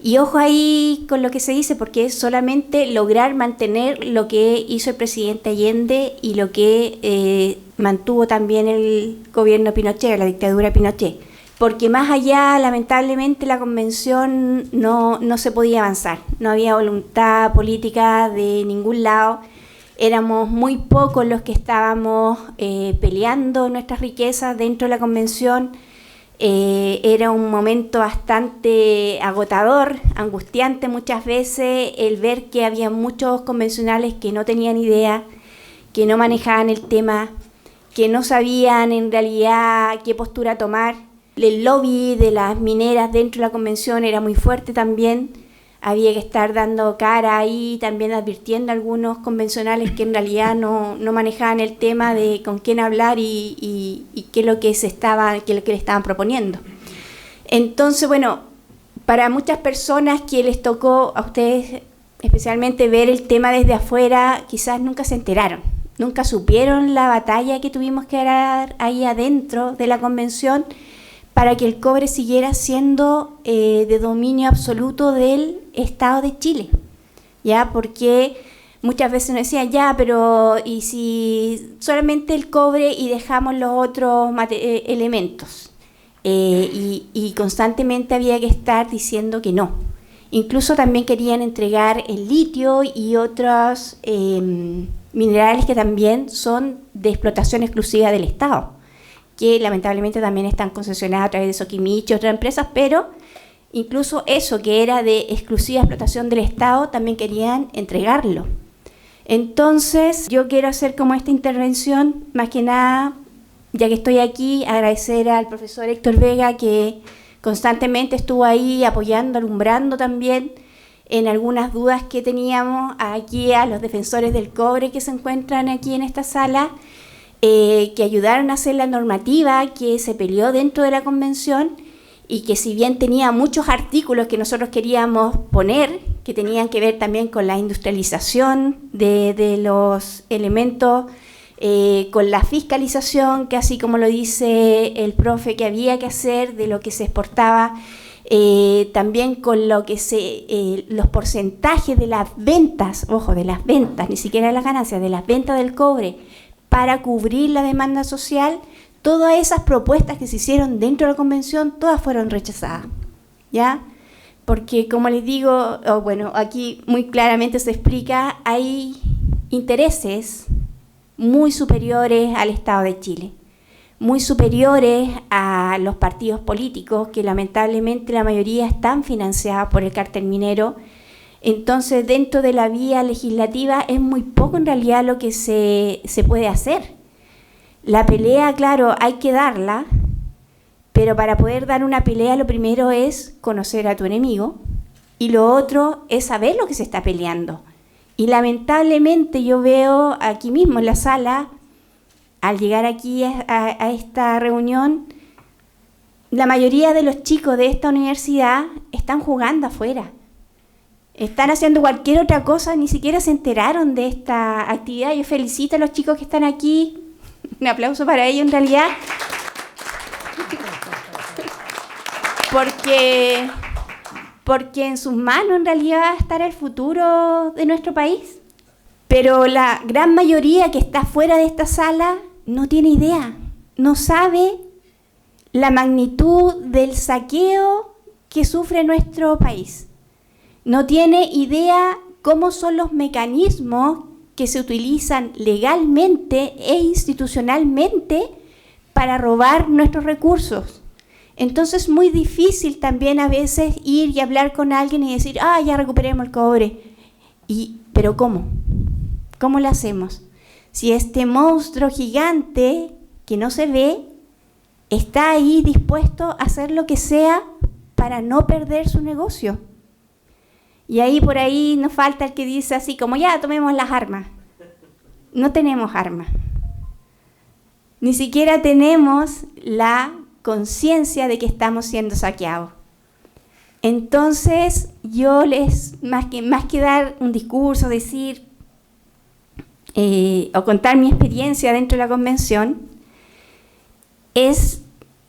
Speaker 4: Y ojo ahí con lo que se dice, porque es solamente lograr mantener lo que hizo el presidente Allende y lo que mantuvo también el gobierno Pinochet, la dictadura Pinochet. Porque más allá, lamentablemente, la convención no se podía avanzar. No había voluntad política de ningún lado. Éramos muy pocos los que estábamos peleando nuestras riquezas dentro de la convención. Era un momento bastante agotador, angustiante muchas veces, el ver que había muchos convencionales que no tenían idea, que no manejaban el tema, que no sabían en realidad qué postura tomar. El lobby de las mineras dentro de la convención era muy fuerte también. Había que estar dando cara ahí, también advirtiendo a algunos convencionales que en realidad no manejaban el tema de con quién hablar y qué es lo que le estaban proponiendo. Entonces, bueno, para muchas personas que les tocó a ustedes especialmente ver el tema desde afuera, quizás nunca se enteraron, nunca supieron la batalla que tuvimos que dar ahí adentro de la convención para que el cobre siguiera siendo de dominio absoluto del Estado de Chile, ¿ya? Porque muchas veces nos decían, ya, pero ¿y si solamente el cobre y dejamos los otros elementos? Y constantemente había que estar diciendo que no. Incluso también querían entregar el litio y otros minerales que también son de explotación exclusiva del Estado, que lamentablemente también están concesionados a través de Soquimich y otras empresas, pero incluso eso que era de exclusiva explotación del Estado también querían entregarlo. Entonces yo quiero hacer como esta intervención, más que nada, ya que estoy aquí, agradecer al profesor Héctor Vega que constantemente estuvo ahí apoyando, alumbrando también en algunas dudas que teníamos aquí a los defensores del cobre que se encuentran aquí en esta sala, que ayudaron a hacer la normativa que se peleó dentro de la convención y que si bien tenía muchos artículos que nosotros queríamos poner, que tenían que ver también con la industrialización de los elementos, con la fiscalización, que así como lo dice el profe que había que hacer de lo que se exportaba, también con lo que los porcentajes de las ventas, ojo, de las ventas, ni siquiera de las ganancias, de las ventas del cobre, para cubrir la demanda social, todas esas propuestas que se hicieron dentro de la convención, todas fueron rechazadas, ¿ya? Porque, como les digo, bueno, aquí muy claramente se explica, hay intereses muy superiores al Estado de Chile, muy superiores a los partidos políticos, que lamentablemente la mayoría están financiados por el cártel minero. Entonces, dentro de la vía legislativa es muy poco en realidad lo que se puede hacer. La pelea, claro, hay que darla, pero para poder dar una pelea lo primero es conocer a tu enemigo y lo otro es saber lo que se está peleando. Y lamentablemente yo veo aquí mismo en la sala, al llegar aquí a esta reunión, la mayoría de los chicos de esta universidad están jugando afuera. Están haciendo cualquier otra cosa, ni siquiera se enteraron de esta actividad. Yo felicito a los chicos que están aquí. Un aplauso para ellos en realidad. Porque en sus manos en realidad estará el futuro de nuestro país. Pero la gran mayoría que está fuera de esta sala no tiene idea, no sabe la magnitud del saqueo que sufre nuestro país. No tiene idea cómo son los mecanismos que se utilizan legalmente e institucionalmente para robar nuestros recursos. Entonces es muy difícil también a veces ir y hablar con alguien y decir, ya recuperemos el cobre. ¿Pero cómo? ¿Cómo lo hacemos? Si este monstruo gigante que no se ve está ahí dispuesto a hacer lo que sea para no perder su negocio. Y ahí por ahí nos falta el que dice así como, ya, tomemos las armas. No tenemos armas. Ni siquiera tenemos la conciencia de que estamos siendo saqueados. Entonces, yo más que dar un discurso, decir o contar mi experiencia dentro de la convención, es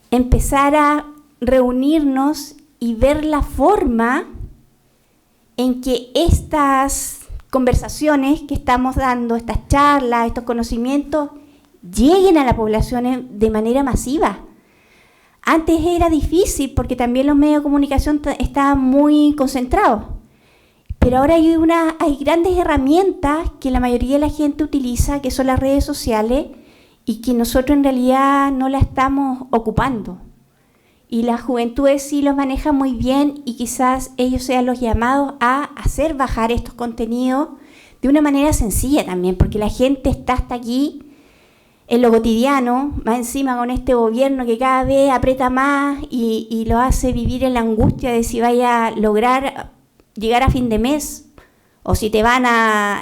Speaker 4: empezar a reunirnos y ver la forma en que estas conversaciones que estamos dando, estas charlas, estos conocimientos, lleguen a la población de manera masiva. Antes era difícil porque también los medios de comunicación estaban muy concentrados, pero ahora hay grandes herramientas que la mayoría de la gente utiliza, que son las redes sociales, y que nosotros en realidad no las estamos ocupando. Y las juventudes sí los manejan muy bien y quizás ellos sean los llamados a hacer bajar estos contenidos de una manera sencilla también, porque la gente está hasta aquí en lo cotidiano, más encima con este gobierno que cada vez aprieta más y lo hace vivir en la angustia de si vaya a lograr llegar a fin de mes, o si te van a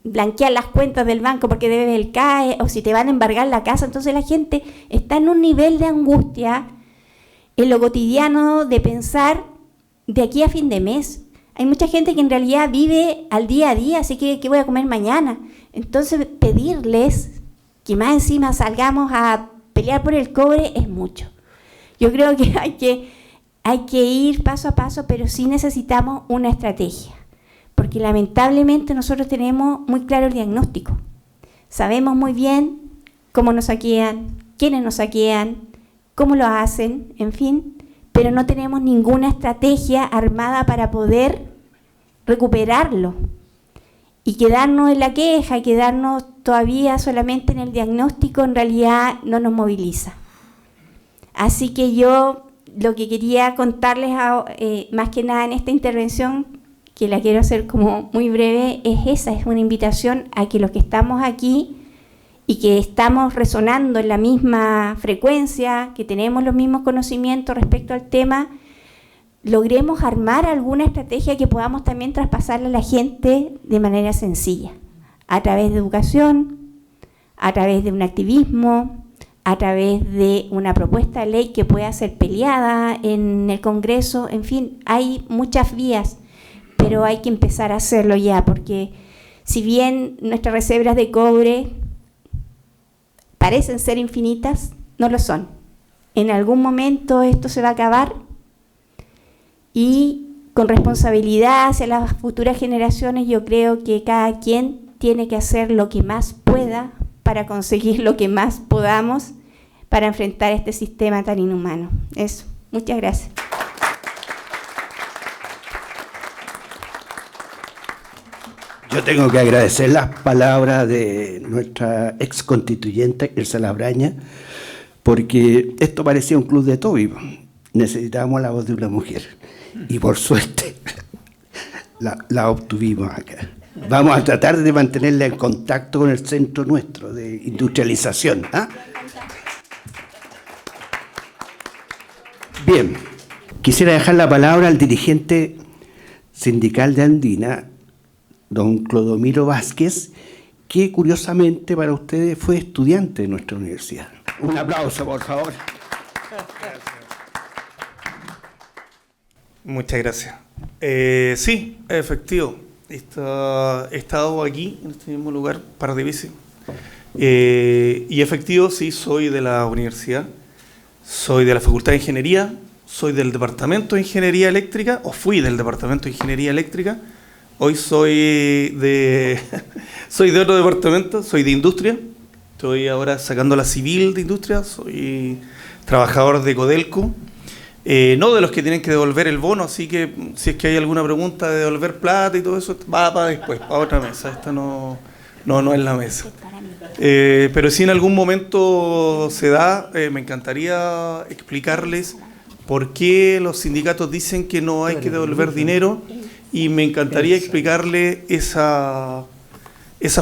Speaker 4: blanquear las cuentas del banco porque debes el CAE, o si te van a embargar la casa. Entonces la gente está en un nivel de angustia en lo cotidiano de pensar de aquí a fin de mes. Hay mucha gente que en realidad vive al día a día, así que ¿qué voy a comer mañana? Entonces pedirles que más encima salgamos a pelear por el cobre es mucho. Yo creo que hay que ir paso a paso, pero sí necesitamos una estrategia, porque lamentablemente nosotros tenemos muy claro el diagnóstico. Sabemos muy bien cómo nos saquean, quiénes nos saquean, cómo lo hacen, en fin, pero no tenemos ninguna estrategia armada para poder recuperarlo. Y quedarnos en la queja y quedarnos todavía solamente en el diagnóstico en realidad no nos moviliza. Así que yo lo que quería contarles más que nada en esta intervención, que la quiero hacer como muy breve, es una invitación a que los que estamos aquí y que estamos resonando en la misma frecuencia, que tenemos los mismos conocimientos respecto al tema, logremos armar alguna estrategia que podamos también traspasarle a la gente de manera sencilla, a través de educación, a través de un activismo, a través de una propuesta de ley que pueda ser peleada en el Congreso. En fin, hay muchas vías, pero hay que empezar a hacerlo ya, porque si bien nuestras reservas de cobre parecen ser infinitas, no lo son. En algún momento esto se va a acabar, y con responsabilidad hacia las futuras generaciones yo creo que cada quien tiene que hacer lo que más pueda para conseguir lo que más podamos para enfrentar este sistema tan inhumano. Eso. Muchas gracias.
Speaker 1: Yo tengo que agradecer las palabras de nuestra ex constituyente, Elsa Labraña, porque esto parecía un club de Toby. Necesitábamos la voz de una mujer. Y por suerte la obtuvimos acá. Vamos a tratar de mantenerla en contacto con el centro nuestro de industrialización. ¿Ah? Bien, quisiera dejar la palabra al dirigente sindical de Andina, don Clodomiro Vázquez, que curiosamente para ustedes fue estudiante de nuestra universidad. Un aplauso, por favor.
Speaker 5: Muchas gracias. Sí, efectivo. He estado aquí, en este mismo lugar, un par de veces. Y efectivo, sí, soy de la universidad, soy de la Facultad de Ingeniería, soy del Departamento de Ingeniería Eléctrica, o fui del Departamento de Ingeniería Eléctrica. Hoy soy de otro departamento, soy de Industria. Estoy ahora sacando la civil de Industria, soy trabajador de Codelco. No de los que tienen que devolver el bono, así que si es que hay alguna pregunta de devolver plata y todo eso, va para después, para otra mesa. Esta no es la mesa. Pero si en algún momento se da, me encantaría explicarles por qué los sindicatos dicen que no hay que devolver dinero, y me encantaría explicarle esa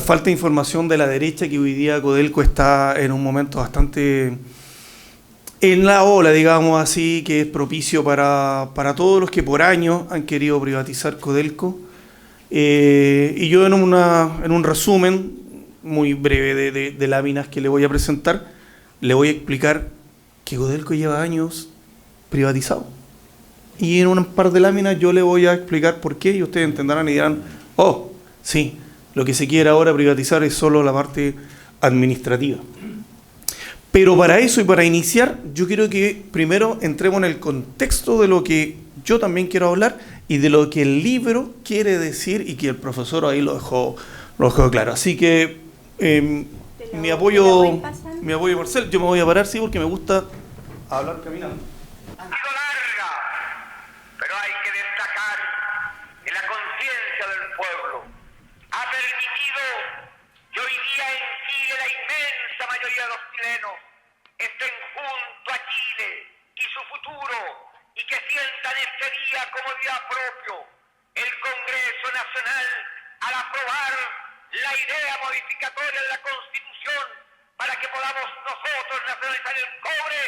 Speaker 5: falta de información de la derecha, que hoy día Codelco está en un momento bastante en la ola, digamos así, que es propicio para todos los que por años han querido privatizar Codelco. Y yo en un resumen muy breve de láminas que le voy a presentar, le voy a explicar que Codelco lleva años privatizado. Y en un par de láminas yo le voy a explicar por qué, y ustedes entenderán y dirán, oh, sí, lo que se quiere ahora privatizar es solo la parte administrativa. Pero para eso y para iniciar, yo quiero que primero entremos en el contexto de lo que yo también quiero hablar y de lo que el libro quiere decir, y que el profesor ahí lo dejó claro. Así que mi apoyo Marcel, yo me voy a parar, sí, porque me gusta hablar caminando.
Speaker 6: Larga, pero hay que destacar que la conciencia del pueblo ha permitido que hoy día en Chile la inmensa mayoría de los chilenos estén junto a Chile y su futuro, y que sientan este día como día propio. El Congreso Nacional al aprobar la idea modificatoria de la Constitución para que podamos nosotros nacionalizar el cobre,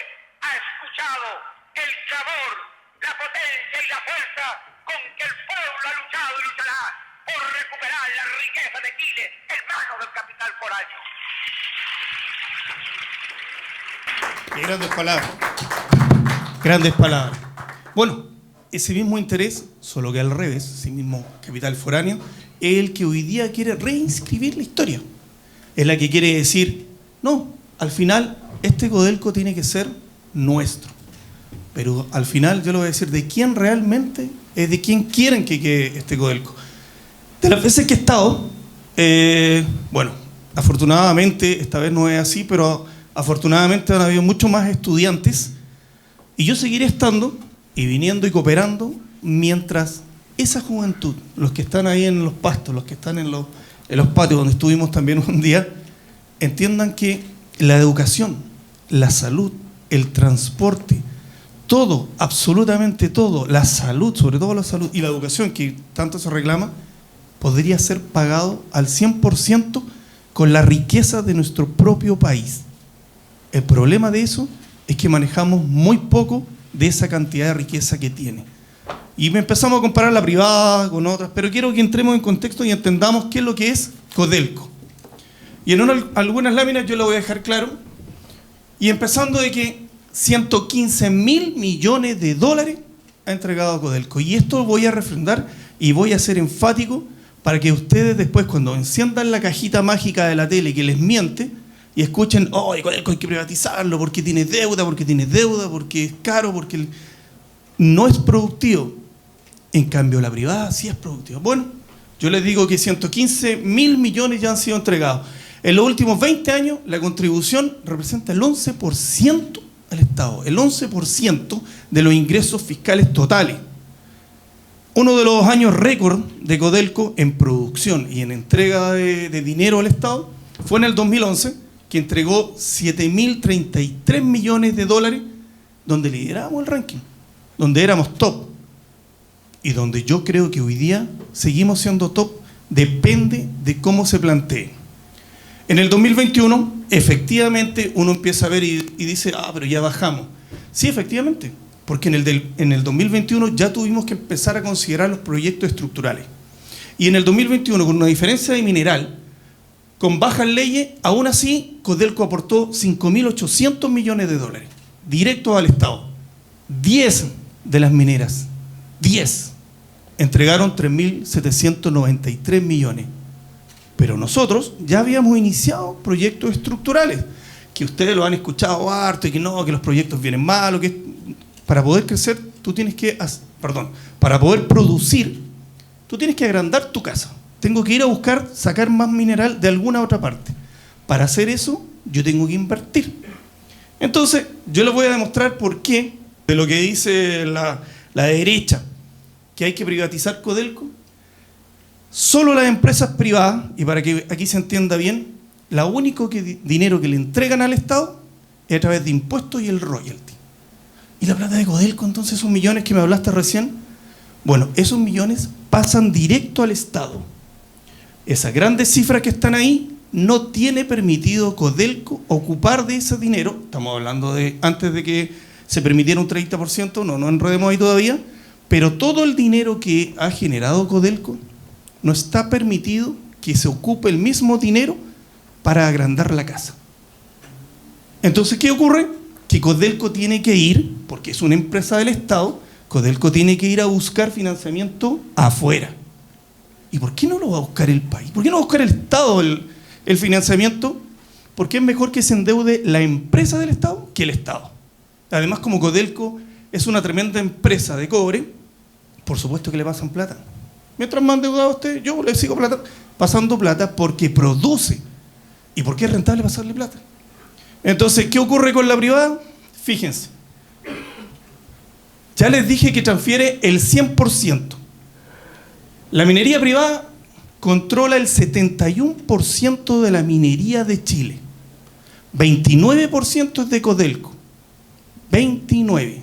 Speaker 6: ha escuchado el clamor, la potencia y la fuerza con que el pueblo ha luchado y luchará por recuperar la riqueza de Chile en manos del capital foráneo.
Speaker 5: Qué grandes palabras. Grandes palabras. Bueno, ese mismo interés, solo que al revés, ese mismo capital foráneo, es el que hoy día quiere reinscribir la historia. Es la que quiere decir, no, al final este Codelco tiene que ser nuestro. Pero al final yo le voy a decir de quién realmente es, de quién quieren que quede este Codelco. De las veces que he estado, bueno, afortunadamente, esta vez no es así, pero afortunadamente han habido muchos más estudiantes y yo seguiré estando y viniendo y cooperando mientras esa juventud, los que están ahí en los pastos, los que están en los patios donde estuvimos también un día, entiendan que la educación, la salud, el transporte, todo, absolutamente todo, la salud, sobre todo la salud y la educación que tanto se reclama, podría ser pagado al 100% con la riqueza de nuestro propio país. El problema de eso es que manejamos muy poco de esa cantidad de riqueza que tiene. Y empezamos a comparar la privada con otras, pero quiero que entremos en contexto y entendamos qué es lo que es Codelco. Y en algunas láminas yo lo voy a dejar claro, y empezando de que 115.000 millones de dólares ha entregado Codelco. Y esto voy a refrendar y voy a ser enfático para que ustedes después, cuando enciendan la cajita mágica de la tele que les miente, y escuchen, oh, Codelco hay que privatizarlo porque tiene deuda, porque es caro, porque no es productivo. En cambio, la privada sí es productiva. Bueno, yo les digo que 115.000 millones ya han sido entregados. En los últimos 20 años, la contribución representa el 11% al Estado, el 11% de los ingresos fiscales totales. Uno de los años récord de Codelco en producción y en entrega de dinero al Estado fue en el 2011, que entregó 7.033 millones de dólares, donde liderábamos el ranking, donde éramos top, y donde yo creo que hoy día seguimos siendo top, depende de cómo se plantee. En el 2021, efectivamente, uno empieza a ver y dice, pero ya bajamos. Sí, efectivamente, porque en el 2021 ya tuvimos que empezar a considerar los proyectos estructurales. Y en el 2021, con una diferencia de mineral, con bajas leyes, aún así, Codelco aportó 5.800 millones de dólares, directos al Estado. 10 de las mineras, 10, entregaron 3.793 millones. Pero nosotros ya habíamos iniciado proyectos estructurales, que ustedes lo han escuchado harto, y que no, que los proyectos vienen malos, que para poder crecer, para poder producir, tú tienes que agrandar tu casa. Tengo que ir a buscar, sacar más mineral de alguna otra parte. Para hacer eso, yo tengo que invertir. Entonces, yo les voy a demostrar por qué, de lo que dice la derecha, que hay que privatizar Codelco. Solo las empresas privadas, y para que aquí se entienda bien, lo único dinero que le entregan al Estado es a través de impuestos y el royalty. ¿Y la plata de Codelco, entonces, esos millones que me hablaste recién? Bueno, esos millones pasan directo al Estado. Esas grandes cifras que están ahí no tiene permitido Codelco ocupar de ese dinero. Estamos hablando de antes de que se permitiera un 30%, no enredemos ahí todavía, pero todo el dinero que ha generado Codelco no está permitido que se ocupe el mismo dinero para agrandar la casa. Entonces, ¿qué ocurre? Que Codelco tiene que ir, porque es una empresa del Estado, Codelco tiene que ir a buscar financiamiento afuera. ¿Y por qué no lo va a buscar el país? ¿Por qué no va a buscar el Estado el financiamiento? Porque es mejor que se endeude la empresa del Estado que el Estado. Además, como Codelco es una tremenda empresa de cobre, por supuesto que le pasan plata. Mientras más endeudado usted, yo le sigo pasando plata porque produce. ¿Y por qué es rentable pasarle plata? Entonces, ¿qué ocurre con la privada? Fíjense. Ya les dije que transfiere el 100%. La minería privada controla el 71% de la minería de Chile. 29% es de Codelco. 29.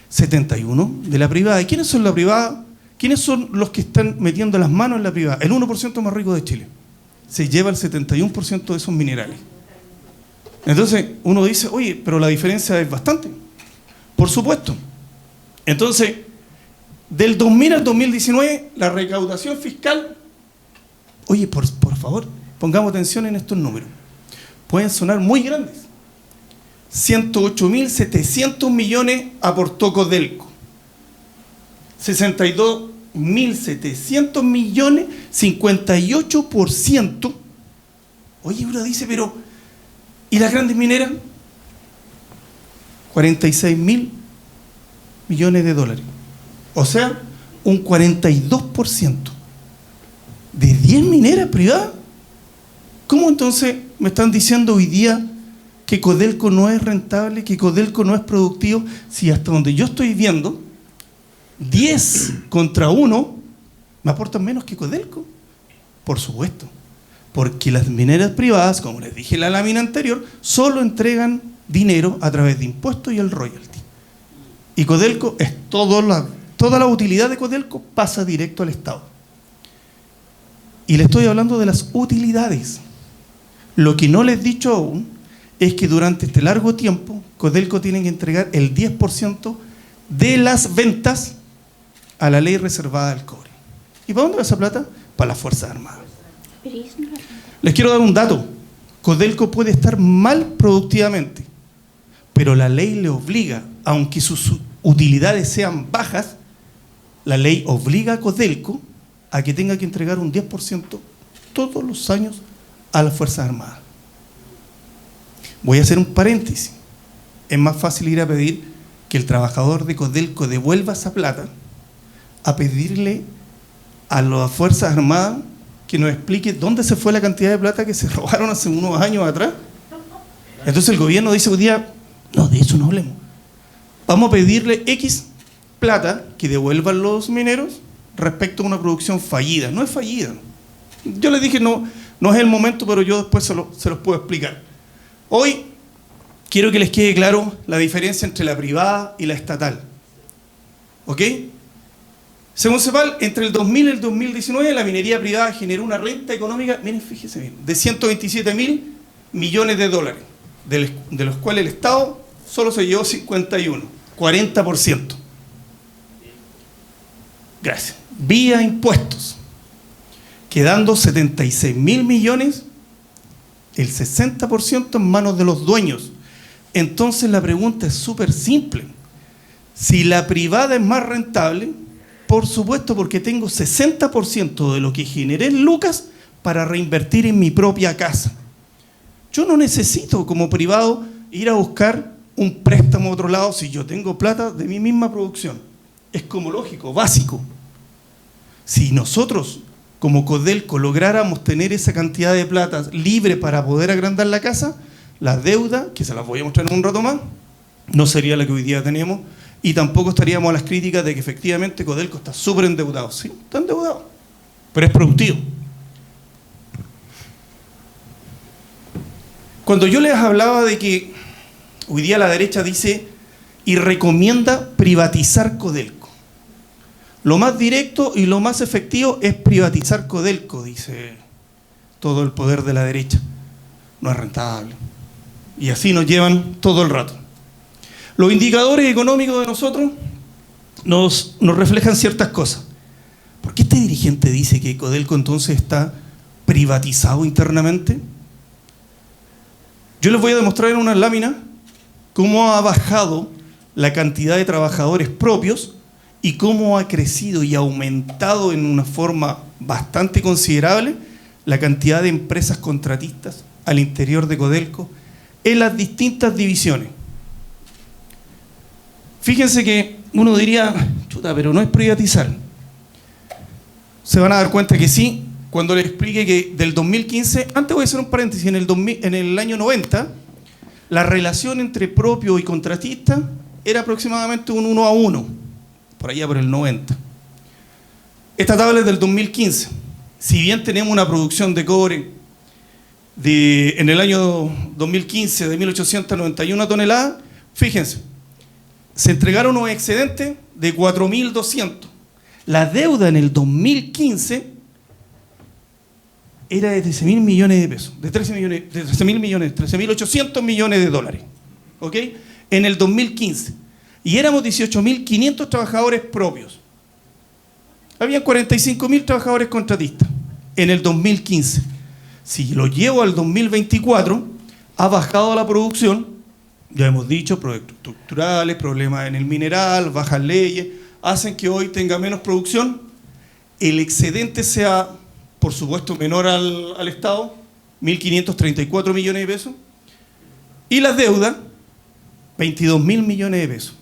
Speaker 5: 71 de la privada. ¿Y quiénes son la privada? ¿Quiénes son los que están metiendo las manos en la privada? El 1% más rico de Chile. Se lleva el 71% de esos minerales. Entonces, uno dice, oye, pero la diferencia es bastante. Por supuesto. Entonces, del 2000 al 2019, la recaudación fiscal, oye, por favor, pongamos atención en estos números. Pueden sonar muy grandes. 108.700 millones aportó Codelco. 62.700 millones, 58%. Oye, uno dice, pero ¿y las grandes mineras? 46.000 millones de dólares. O sea, un 42% de 10 mineras privadas. ¿Cómo entonces me están diciendo hoy día que Codelco no es rentable, que Codelco no es productivo, si hasta donde yo estoy viendo, 10 contra 1 me aportan menos que Codelco? Por supuesto, porque las mineras privadas, como les dije en la lámina anterior, solo entregan dinero a través de impuestos y el royalty. Y Codelco es toda la utilidad de Codelco pasa directo al Estado. Y le estoy hablando de las utilidades. Lo que no les he dicho aún es que durante este largo tiempo Codelco tiene que entregar el 10% de las ventas a la ley reservada del cobre. ¿Y para dónde va esa plata? Para las Fuerzas Armadas. Les quiero dar un dato. Codelco puede estar mal productivamente, pero la ley le obliga, aunque sus utilidades sean bajas, la ley obliga a Codelco a que tenga que entregar un 10% todos los años a las Fuerzas Armadas. Voy a hacer un paréntesis. Es más fácil ir a pedir que el trabajador de Codelco devuelva esa plata a pedirle a las Fuerzas Armadas que nos explique dónde se fue la cantidad de plata que se robaron hace unos años atrás. Entonces el gobierno dice hoy día, no, de eso no hablemos. Vamos a pedirle X plata que devuelvan los mineros respecto a una producción fallida. No es fallida. Yo les dije, no es el momento, pero yo después se los puedo explicar. Hoy quiero que les quede claro la diferencia entre la privada y la estatal. ¿Ok? Según CEPAL, entre el 2000 y el 2019, la minería privada generó una renta económica, miren, fíjense bien, de 127.000 millones de dólares, de los cuales el Estado solo se llevó 51, 40%. Gracias. Vía impuestos, quedando 76.000 millones, el 60% en manos de los dueños. Entonces la pregunta es súper simple. Si la privada es más rentable, por supuesto, porque tengo 60% de lo que generé en lucas para reinvertir en mi propia casa. Yo no necesito como privado ir a buscar un préstamo a otro lado si yo tengo plata de mi misma producción. Es como lógico, básico. Si nosotros como Codelco lográramos tener esa cantidad de plata libre para poder agrandar la casa, la deuda, que se las voy a mostrar en un rato más, no sería la que hoy día tenemos, y tampoco estaríamos a las críticas de que efectivamente Codelco está súper endeudado. Sí, está endeudado, pero es productivo. Cuando yo les hablaba de que hoy día la derecha dice y recomienda privatizar Codelco, lo más directo y lo más efectivo es privatizar Codelco, dice todo el poder de la derecha. No es rentable. Y así nos llevan todo el rato. Los indicadores económicos de nosotros nos reflejan ciertas cosas. ¿Por qué este dirigente dice que Codelco entonces está privatizado internamente? Yo les voy a demostrar en una lámina cómo ha bajado la cantidad de trabajadores propios y cómo ha crecido y aumentado en una forma bastante considerable la cantidad de empresas contratistas al interior de Codelco en las distintas divisiones. Fíjense que uno diría, chuta, pero no es privatizar. Se van a dar cuenta que sí, cuando les explique que del 2015, antes voy a hacer un paréntesis, en el año 90, la relación entre propio y contratista era aproximadamente un 1:1, por allá por el 90. Esta tabla es del 2015. Si bien tenemos una producción de cobre en el año 2015 de 1.891 toneladas, fíjense, se entregaron unos excedentes de 4.200. La deuda en el 2015 era de 13.000 millones de pesos, de 13.800 millones de dólares, ¿ok? En el 2015. Y éramos 18.500 trabajadores propios. Habían 45.000 trabajadores contratistas en el 2015. Si lo llevo al 2024, ha bajado la producción, ya hemos dicho, proyectos estructurales, problemas en el mineral, bajas leyes, hacen que hoy tenga menos producción, el excedente sea, por supuesto, menor al Estado, 1.534 millones de pesos, y las deudas, 22.000 millones de pesos.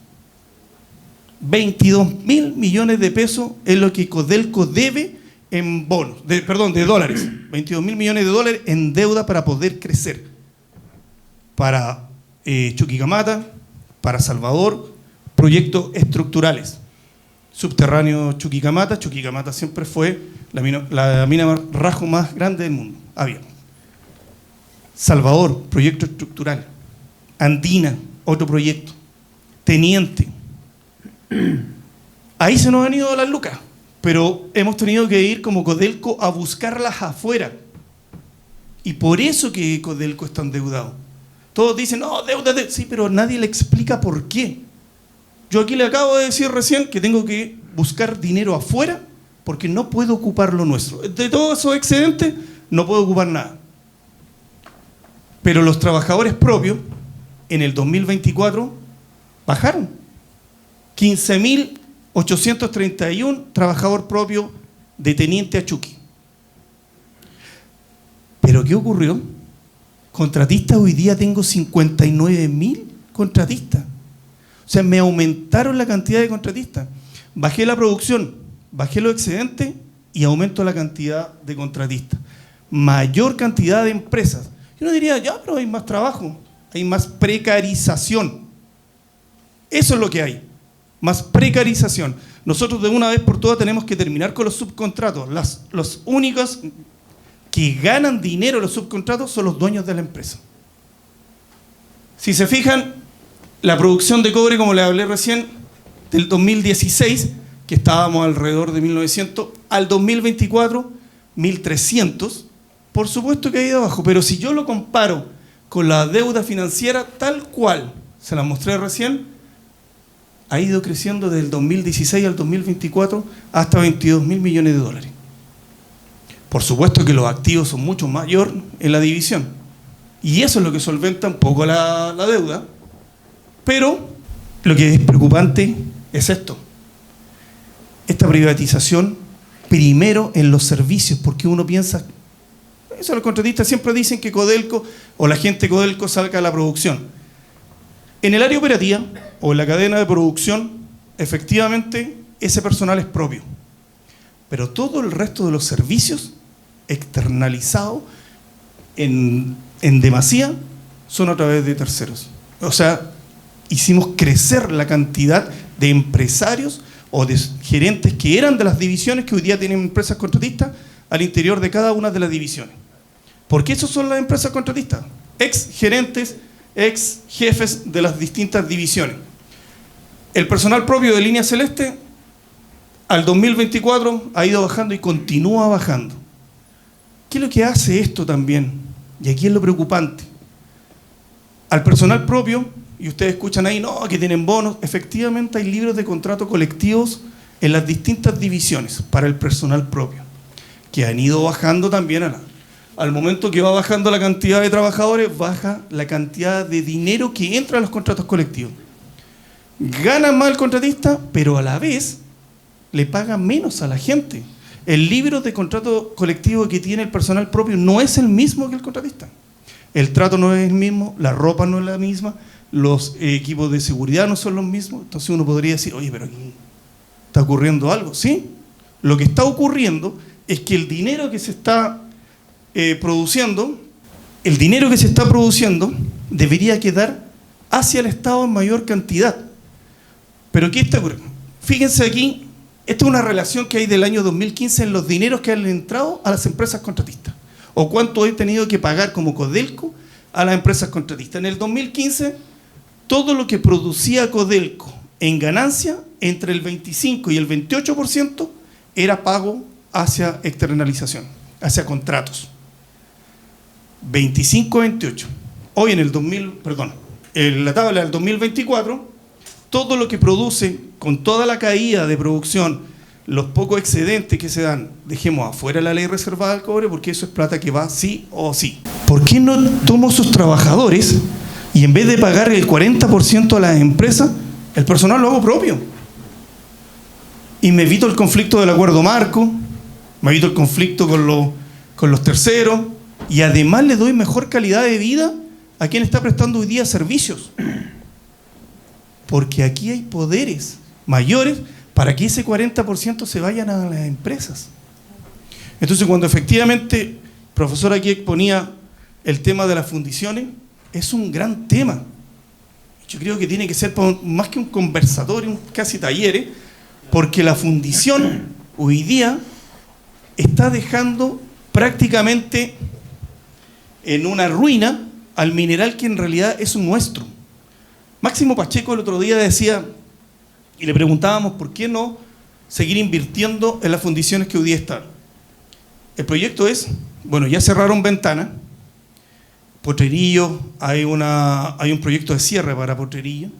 Speaker 5: 22.000 millones de pesos es lo que Codelco debe en bonos, de dólares. 22.000 millones de dólares en deuda para poder crecer. Para Chuquicamata, para Salvador, proyectos estructurales. Subterráneo Chuquicamata. Chuquicamata siempre fue la mina rajo más grande del mundo. Había. Salvador, proyecto estructural. Andina, otro proyecto. Teniente. Ahí se nos han ido las lucas, pero hemos tenido que ir como Codelco a buscarlas afuera. Y por eso que Codelco está endeudado. Todos dicen, no, deuda, sí, pero nadie le explica por qué. Yo aquí le acabo de decir recién que tengo que buscar dinero afuera porque no puedo ocupar lo nuestro. De todos esos excedentes no puedo ocupar nada. Pero los trabajadores propios en el 2024 bajaron. 15.831 trabajador propio de Teniente a Chuqui. ¿Pero qué ocurrió? Contratistas, hoy día tengo 59.000 contratistas. O sea, me aumentaron la cantidad de contratistas. Bajé la producción, bajé los excedentes y aumento la cantidad de contratistas. Mayor cantidad de empresas. Yo no diría, ya, pero hay más trabajo, hay más precarización. Eso es lo que hay, más precarización. Nosotros de una vez por todas tenemos que terminar con los subcontratos. Los únicos que ganan dinero los subcontratos son los dueños de la empresa. Si se fijan, la producción de cobre, como les hablé recién, del 2016, que estábamos alrededor de 1.900, al 2024, 1.300, por supuesto que ha ido abajo, pero si yo lo comparo con la deuda financiera tal cual, se la mostré recién, ha ido creciendo desde el 2016 al 2024 hasta 22.000 millones de dólares. Por supuesto que los activos son mucho mayor en la división. Y eso es lo que solventa un poco la deuda. Pero lo que es preocupante es esto. Esta privatización, primero en los servicios, porque uno piensa, eso los contratistas siempre dicen que Codelco o la gente de Codelco salga a la producción. En el área operativa o en la cadena de producción, efectivamente, ese personal es propio. Pero todo el resto de los servicios externalizados en demasía son a través de terceros. O sea, hicimos crecer la cantidad de empresarios o de gerentes que eran de las divisiones que hoy día tienen empresas contratistas al interior de cada una de las divisiones. ¿Por qué esos son las empresas contratistas? Ex gerentes, ex jefes de las distintas divisiones. El personal propio de Línea Celeste al 2024 ha ido bajando y continúa bajando. ¿Qué es lo que hace esto también? Y aquí es lo preocupante. Al personal propio, y ustedes escuchan ahí, no, que tienen bonos, efectivamente hay libros de contrato colectivos en las distintas divisiones para el personal propio, que han ido bajando también al momento que va bajando la cantidad de trabajadores, baja la cantidad de dinero que entra a los contratos colectivos. Gana más el contratista, pero a la vez le paga menos a la gente. El libro de contrato colectivo que tiene el personal propio no es el mismo que el contratista. El trato no es el mismo, la ropa no es la misma, los equipos de seguridad no son los mismos. Entonces uno podría decir, oye, pero aquí está ocurriendo algo. Sí, lo que está ocurriendo es que el dinero que se está produciendo debería quedar hacia el Estado en mayor cantidad. Pero ¿qué está ocurriendo? Fíjense aquí, esta es una relación que hay del año 2015 en los dineros que han entrado a las empresas contratistas. O cuánto he tenido que pagar como Codelco a las empresas contratistas. En el 2015, todo lo que producía Codelco en ganancia entre el 25 y el 28% era pago hacia externalización, hacia contratos. 25-28. Hoy en la tabla del 2024, todo lo que produce, con toda la caída de producción, los pocos excedentes que se dan, dejemos afuera la ley reservada del cobre, porque eso es plata que va sí o sí. ¿Por qué no tomo sus trabajadores y en vez de pagar el 40% a las empresas, el personal lo hago propio? Y me evito el conflicto del acuerdo marco, me evito el conflicto con los terceros, y además le doy mejor calidad de vida a quien está prestando hoy día servicios. Porque aquí hay poderes mayores para que ese 40% se vayan a las empresas. Entonces, cuando efectivamente el profesor aquí exponía el tema de las fundiciones, es un gran tema. Yo creo que tiene que ser más que un conversatorio, casi talleres, porque la fundición hoy día está dejando prácticamente en una ruina al mineral que en realidad es nuestro. Máximo Pacheco el otro día decía, y le preguntábamos por qué no seguir invirtiendo en las fundiciones que hoy día están. El proyecto es, bueno, ya cerraron Ventana, Potrerillo, hay un proyecto de cierre para Potrerillo,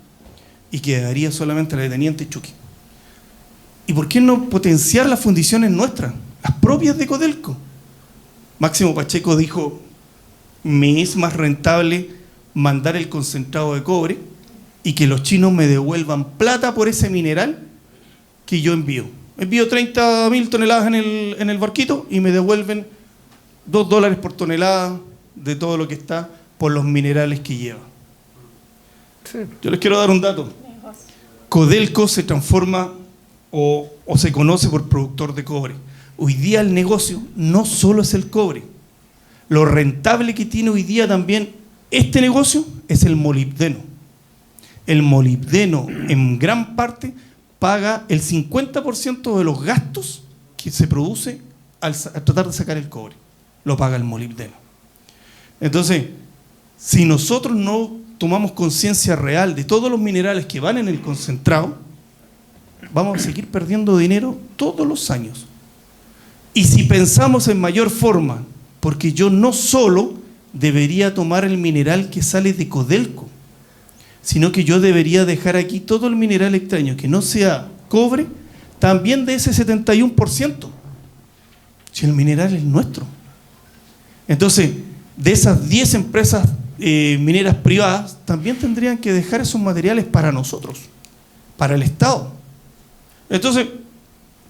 Speaker 5: y quedaría solamente la de Teniente Chuqui. ¿Y por qué no potenciar las fundiciones nuestras, las propias de Codelco? Máximo Pacheco dijo, me es más rentable mandar el concentrado de cobre y que los chinos me devuelvan plata por ese mineral que yo envío. Envío 30.000 toneladas en el barquito y me devuelven $2 por tonelada de todo lo que está por los minerales que lleva. Sí. Yo les quiero dar un dato. Codelco se transforma o se conoce por productor de cobre. Hoy día el negocio no solo es el cobre. Lo rentable que tiene hoy día también este negocio es el molibdeno. El molibdeno en gran parte paga el 50% de los gastos que se produce al tratar de sacar el cobre. Lo paga el molibdeno. Entonces, si nosotros no tomamos conciencia real de todos los minerales que van en el concentrado, vamos a seguir perdiendo dinero todos los años. Y si pensamos en mayor forma, porque yo no solo debería tomar el mineral que sale de Codelco, sino que yo debería dejar aquí todo el mineral extraño que no sea cobre, también de ese 71%, si el mineral es nuestro. Entonces, de esas 10 empresas mineras privadas, también tendrían que dejar esos materiales para nosotros, para el Estado. Entonces,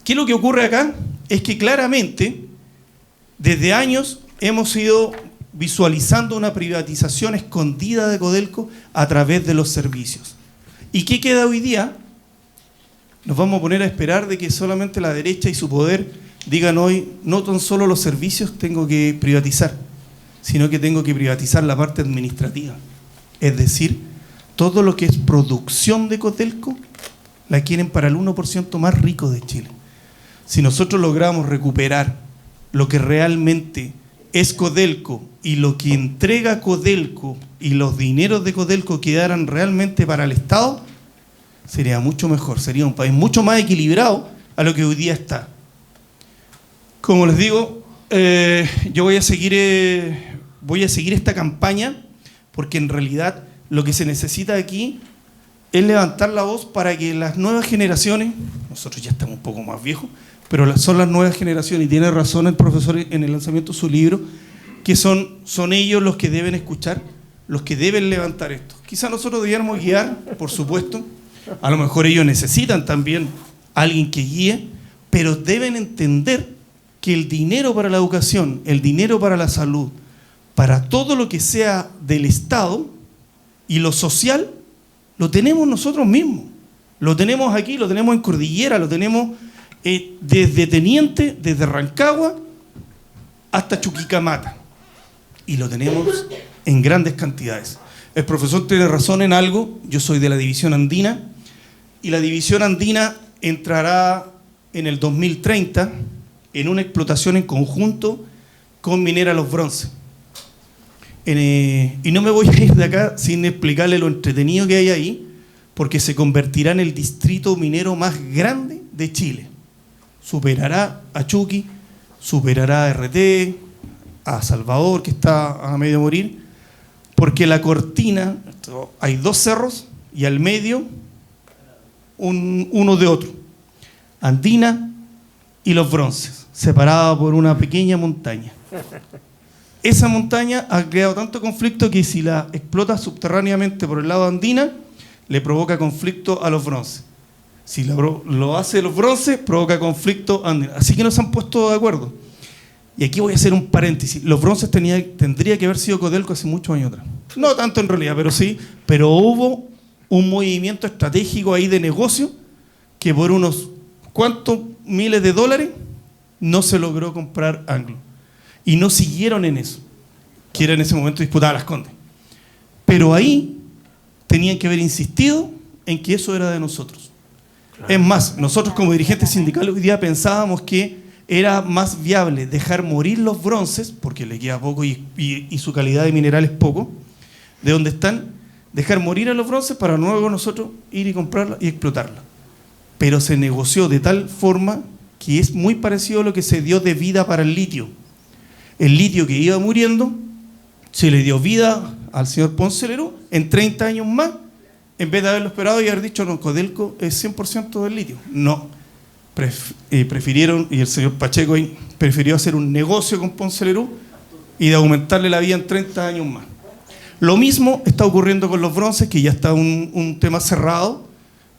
Speaker 5: ¿qué es lo que ocurre acá? Es que claramente, desde años, hemos ido visualizando una privatización escondida de Codelco a través de los servicios. ¿Y qué queda hoy día? Nos vamos a poner a esperar de que solamente la derecha y su poder digan hoy, no tan solo los servicios tengo que privatizar, sino que tengo que privatizar la parte administrativa. Es decir, todo lo que es producción de Codelco la quieren para el 1% más rico de Chile. Si nosotros logramos recuperar lo que realmente es Codelco y lo que entrega Codelco y los dineros de Codelco quedaran realmente para el Estado, sería mucho mejor, sería un país mucho más equilibrado a lo que hoy día está. Como les digo, yo voy a seguir esta campaña porque en realidad lo que se necesita aquí es levantar la voz para que las nuevas generaciones, nosotros ya estamos un poco más viejos, pero son las nuevas generaciones, y tiene razón el profesor en el lanzamiento de su libro, que son ellos los que deben escuchar, los que deben levantar esto. Quizá nosotros debiéramos guiar, por supuesto, a lo mejor ellos necesitan también alguien que guíe, pero deben entender que el dinero para la educación, el dinero para la salud, para todo lo que sea del Estado y lo social, lo tenemos nosotros mismos. Lo tenemos aquí, lo tenemos en Cordillera, lo tenemos desde Teniente, desde Rancagua hasta Chuquicamata. Y lo tenemos en grandes cantidades. El profesor tiene razón en algo, yo soy de la División Andina, y la División Andina entrará en el 2030 en una explotación en conjunto con Minera Los Bronces. Y no me voy a ir de acá sin explicarle lo entretenido que hay ahí, porque se convertirá en el distrito minero más grande de Chile. Superará a Chuqui, superará a RT, a Salvador, que está a medio de morir, porque la cortina, hay 2 cerros y al medio uno de otro, Andina y Los Bronces, separada por una pequeña montaña. Esa montaña ha creado tanto conflicto que si la explota subterráneamente por el lado de Andina, le provoca conflicto a Los Bronces. Si lo hace Los Bronces, provoca conflicto a Andina. Así que no se han puesto de acuerdo. Y aquí voy a hacer un paréntesis. Los Bronces tendría que haber sido Codelco hace muchos años atrás. No tanto en realidad, pero sí. Pero hubo un movimiento estratégico ahí de negocio que por unos cuantos miles de dólares no se logró comprar Anglo. Y no siguieron en eso, que era en ese momento disputada Las Condes. Pero ahí tenían que haber insistido en que eso era de nosotros. Es más, nosotros como dirigentes sindicales hoy día pensábamos que era más viable dejar morir Los Bronces, porque le queda poco y su calidad de mineral es poco, de donde están, dejar morir a Los Bronces para luego nosotros ir y comprarla y explotarla. Pero se negoció de tal forma que es muy parecido a lo que se dio de vida para el litio. El litio que iba muriendo, se le dio vida al señor Ponce Lerú en 30 años más, en vez de haberlo esperado y haber dicho, no, Codelco es 100% del litio. No, prefirieron, y el señor Pacheco ahí prefirió hacer un negocio con Ponce Lerú y de aumentarle la vida en 30 años más. Lo mismo está ocurriendo con Los Bronces, que ya está un tema cerrado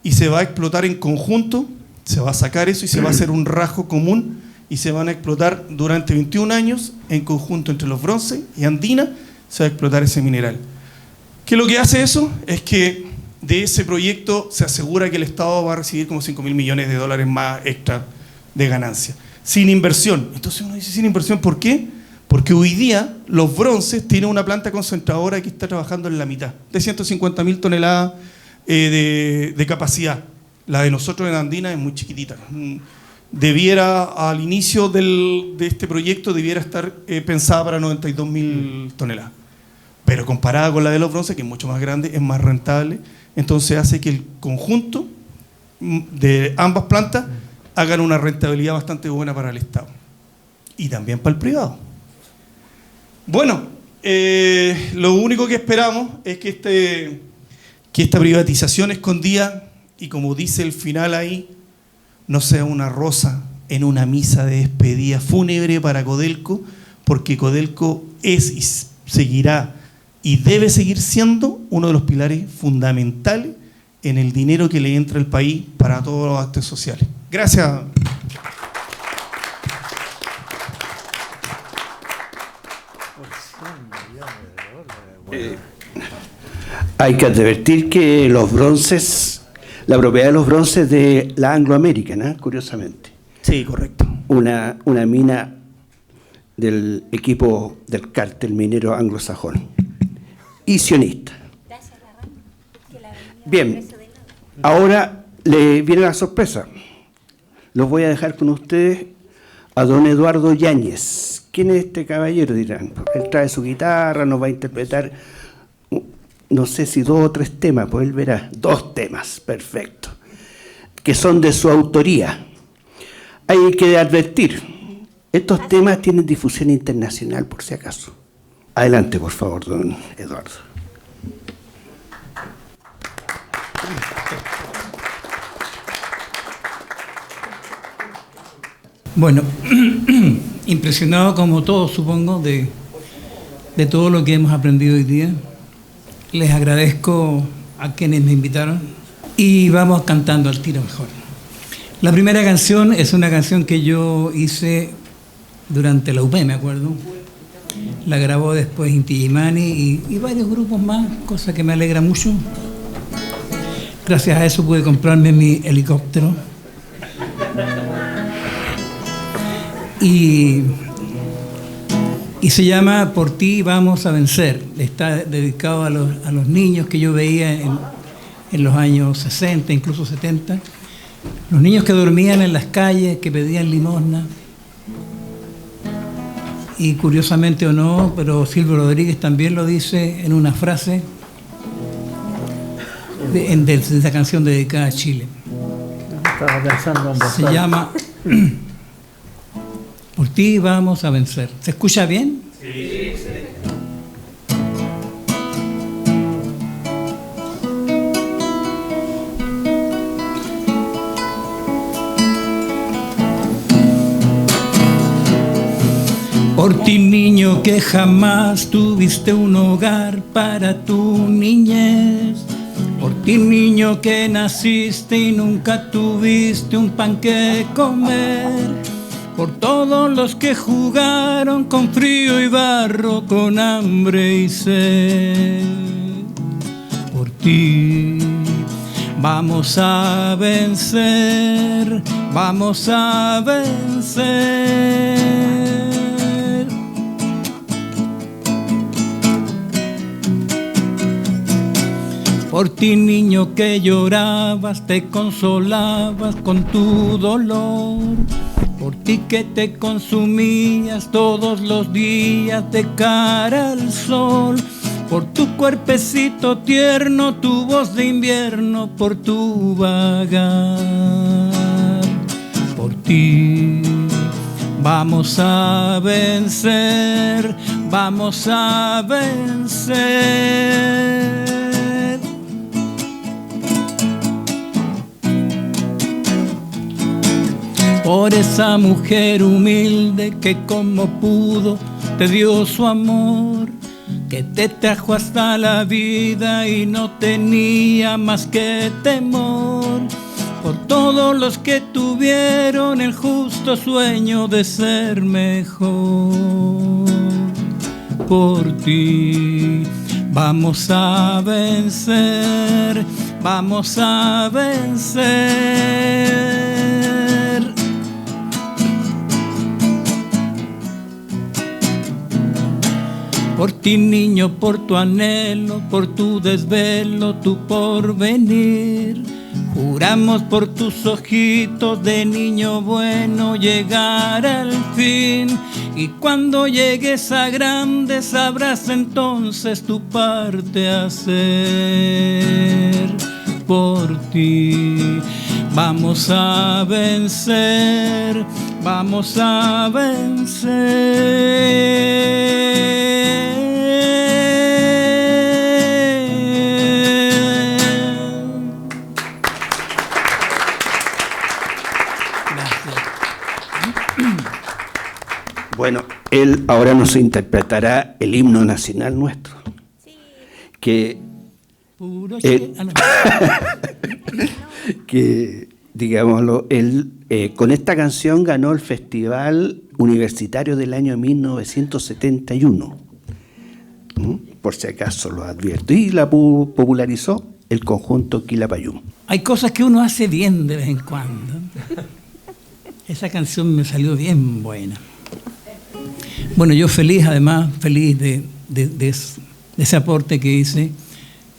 Speaker 5: y se va a explotar en conjunto, se va a sacar eso y se va a hacer un rasgo común y se van a explotar durante 21 años en conjunto entre Los Bronces y Andina, se va a explotar ese mineral. ¿Qué es lo que hace eso? Es que de ese proyecto se asegura que el Estado va a recibir como 5.000 millones de dólares más extra de ganancia, sin inversión. Entonces uno dice, sin inversión, ¿por qué? Porque hoy día Los Bronces tiene una planta concentradora que está trabajando en la mitad, de 150.000 toneladas de capacidad. La de nosotros en Andina es muy chiquitita. Debiera, al inicio de este proyecto, debiera estar pensada para 92.000 toneladas. Pero comparada con la de Los Bronces, que es mucho más grande, es más rentable. Entonces hace que el conjunto de ambas plantas hagan una rentabilidad bastante buena para el Estado. Y también para el privado. Bueno, lo único que esperamos es que esta privatización escondida, y como dice el final ahí, no sea una rosa en una misa de despedida fúnebre para Codelco, porque Codelco es y seguirá y debe seguir siendo uno de los pilares fundamentales en el dinero que le entra al país para todos los actos sociales. Gracias.
Speaker 1: Hay que advertir que Los Bronces, la propiedad de Los Bronces de la Anglo American, ¿eh? Curiosamente.
Speaker 5: Sí, correcto.
Speaker 1: Una mina del equipo del cártel minero anglosajón y sionista. Bien, ahora le viene la sorpresa. Los voy a dejar con ustedes a don Eduardo Yáñez. ¿Quién es este caballero? Dirán. Él trae su guitarra, nos va a interpretar, no sé si 2 o 3 temas, pues él verá 2 temas, perfecto, que son de su autoría. Hay que advertir, estos temas tienen difusión internacional, por si acaso. Adelante, por favor, don Eduardo.
Speaker 7: Bueno, impresionado como todos, supongo, de todo lo que hemos aprendido hoy día. Les agradezco a quienes me invitaron y vamos cantando al tiro mejor. La primera canción es una canción que yo hice durante la UP, me acuerdo. La grabó después Inti Illimani y varios grupos más, cosa que me alegra mucho. Gracias a eso pude comprarme mi helicóptero. Y se llama Por ti vamos a vencer. Está dedicado a los niños que yo veía en los años 60, incluso 70. Los niños que dormían en las calles, que pedían limosna. Y curiosamente o no, pero Silvio Rodríguez también lo dice en una frase. de esa canción dedicada a Chile.
Speaker 2: Estaba pensando en
Speaker 7: Se llama Por ti vamos a vencer. ¿Se escucha bien? Sí. Por ti, niño, que jamás tuviste un hogar para tu niñez. Por ti, niño, que naciste y nunca tuviste un pan que comer. Por todos los que jugaron con frío y barro, con hambre y sed. Por ti vamos a vencer, vamos a vencer. Por ti, niño, que llorabas, te consolabas con tu dolor. Por ti, que te consumías todos los días de cara al sol. Por tu cuerpecito tierno, tu voz de invierno, por tu vagar. Por ti vamos a vencer, vamos a vencer. Por esa mujer humilde que como pudo te dio su amor, que te trajo hasta la vida y no tenía más que temor. Por todos los que tuvieron el justo sueño de ser mejor. Por ti vamos a vencer, vamos a vencer. Por ti, niño, por tu anhelo, por tu desvelo, tu porvenir. Juramos por tus ojitos de niño bueno llegar al fin. Y cuando llegues a grande sabrás entonces tu parte hacer. Por ti vamos a vencer, vamos a vencer.
Speaker 1: Bueno, él ahora nos interpretará el himno nacional nuestro. Sí. Que que, digámoslo, él con esta canción ganó el Festival Universitario del año 1971. Por si acaso lo advierto. Y la popularizó el conjunto Quilapayún.
Speaker 7: Hay cosas que uno hace bien de vez en cuando. Esa canción me salió bien buena. Bueno, yo feliz, además, feliz de ese aporte que hice.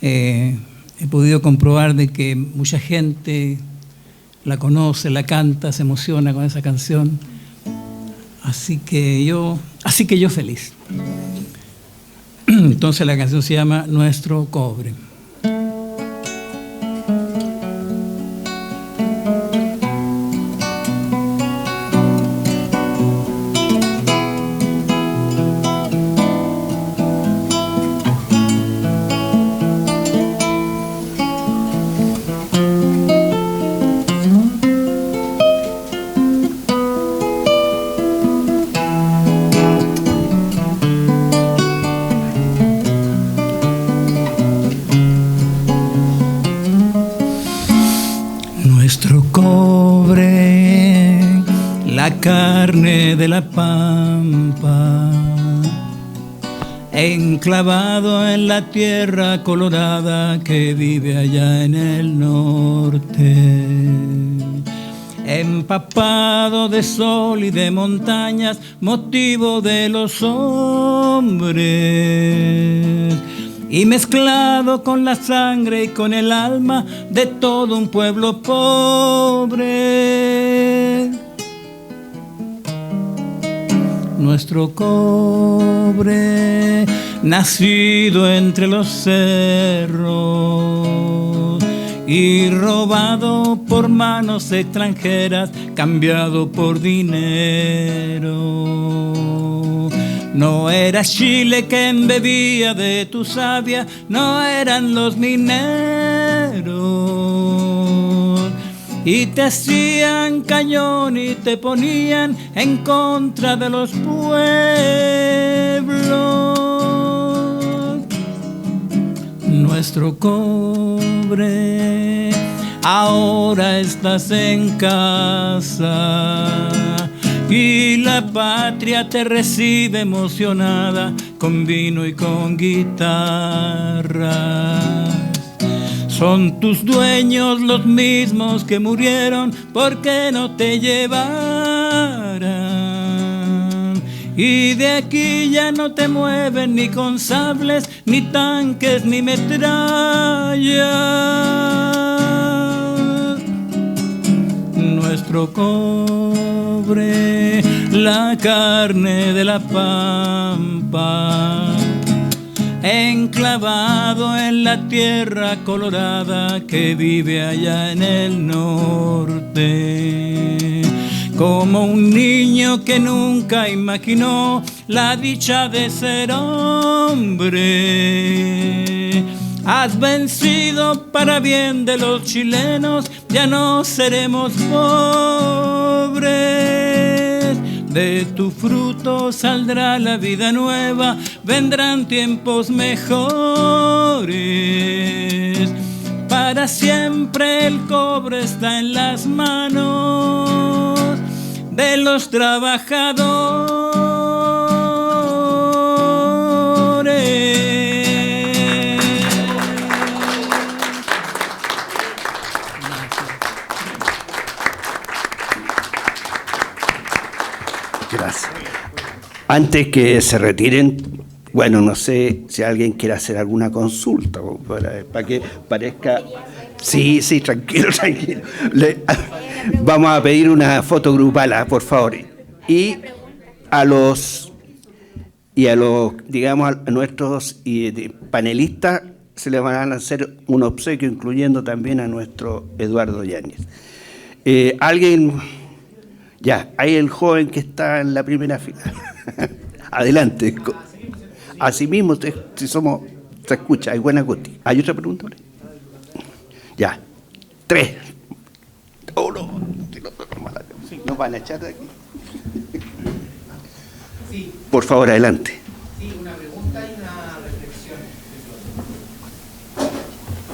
Speaker 7: He podido comprobar de que mucha gente la conoce, la canta, se emociona con esa canción. Así que yo feliz. Entonces la canción se llama Nuestro Cobre. Carne de la pampa, enclavado en la tierra colorada que vive allá en el norte, empapado de sol y de montañas, motivo de los hombres, y mezclado con la sangre y con el alma de todo un pueblo pobre. Nuestro cobre, nacido entre los cerros, y robado por manos extranjeras, cambiado por dinero. No era Chile quien bebía de tu savia, no eran los mineros. Y te hacían cañón y te ponían en contra de los pueblos. Nuestro cobre, ahora estás en casa y la patria te recibe emocionada con vino y con guitarras. Son tus dueños los mismos que murieron porque no te llevaran. Y de aquí ya no te mueven ni con sables, ni tanques, ni metrallas. Nuestro cobre, la carne de la pampa, enclavado en la tierra colorada que vive allá en el norte. Como un niño que nunca imaginó la dicha de ser hombre. Has vencido para bien de los chilenos, ya no seremos pobres. De tu fruto saldrá la vida nueva, vendrán tiempos mejores. Para siempre el cobre está en las manos de los trabajadores.
Speaker 1: Gracias. Antes que se retiren, bueno, no sé si alguien quiere hacer alguna consulta para que parezca... Sí, tranquilo. Vamos a pedir una foto grupal, por favor. Y a los, digamos, a nuestros panelistas se les van a hacer un obsequio, incluyendo también a nuestro Eduardo Yáñez. Alguien... Ya, ahí el joven que está en la primera fila. Adelante. Así mismo, si somos, se escucha, hay buena acústica. ¿Hay otra pregunta? Ya, 3. Oh, no. Nos van a echar de aquí.
Speaker 8: Sí.
Speaker 1: Por favor, adelante.
Speaker 8: Sí, una pregunta y una reflexión.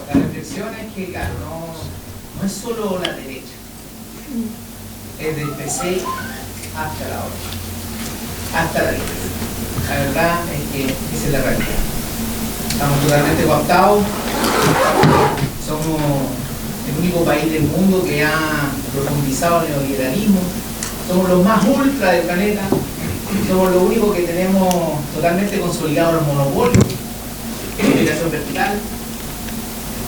Speaker 8: La reflexión es que, claro, no es solo la derecha. Es del PC hasta la otra, hasta la izquierda. La verdad es que esa es la realidad. Estamos totalmente cooptados. Somos el único país del mundo que ha profundizado el neoliberalismo. Somos los más ultra del planeta. Somos los únicos que tenemos totalmente consolidados los monopolios en la integración vertical.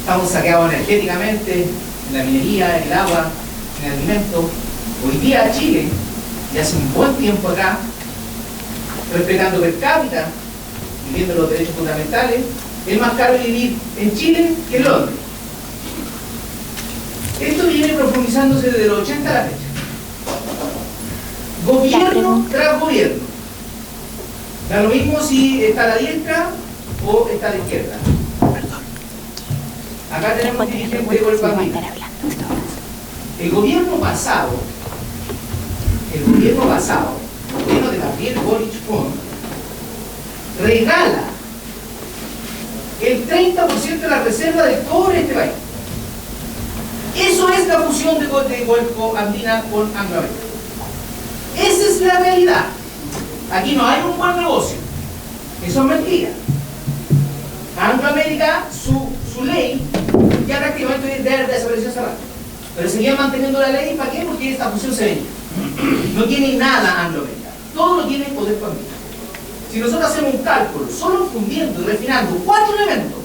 Speaker 8: Estamos saqueados energéticamente, en la minería, en el agua, en el alimento. Hoy día Chile, y hace un buen tiempo acá, respetando per cápita, viviendo los derechos fundamentales, es más caro vivir en Chile que en Londres. Esto viene profundizándose desde los 80 a la fecha. Gobierno tras gobierno. Da lo mismo si está a la diestra o está a la izquierda. Acá tenemos un dirigente de Golpa. El gobierno pasado, lleno de Gabriel Boric Font, regala el 30% de la reserva del cobre de este país. Eso es la fusión de Golfo Andina con Angloamérica. Esa es la realidad. Aquí no hay un buen negocio. Eso es mentira. Angloamérica, su ley, ya prácticamente debe desaparecer hace rato. Pero seguían manteniendo la ley, ¿para qué? Porque esta fusión se venía. No tiene nada Angloamérica. Todo lo tiene el poder familiar. Si nosotros hacemos un cálculo, solo fundiendo y refinando 4 elementos,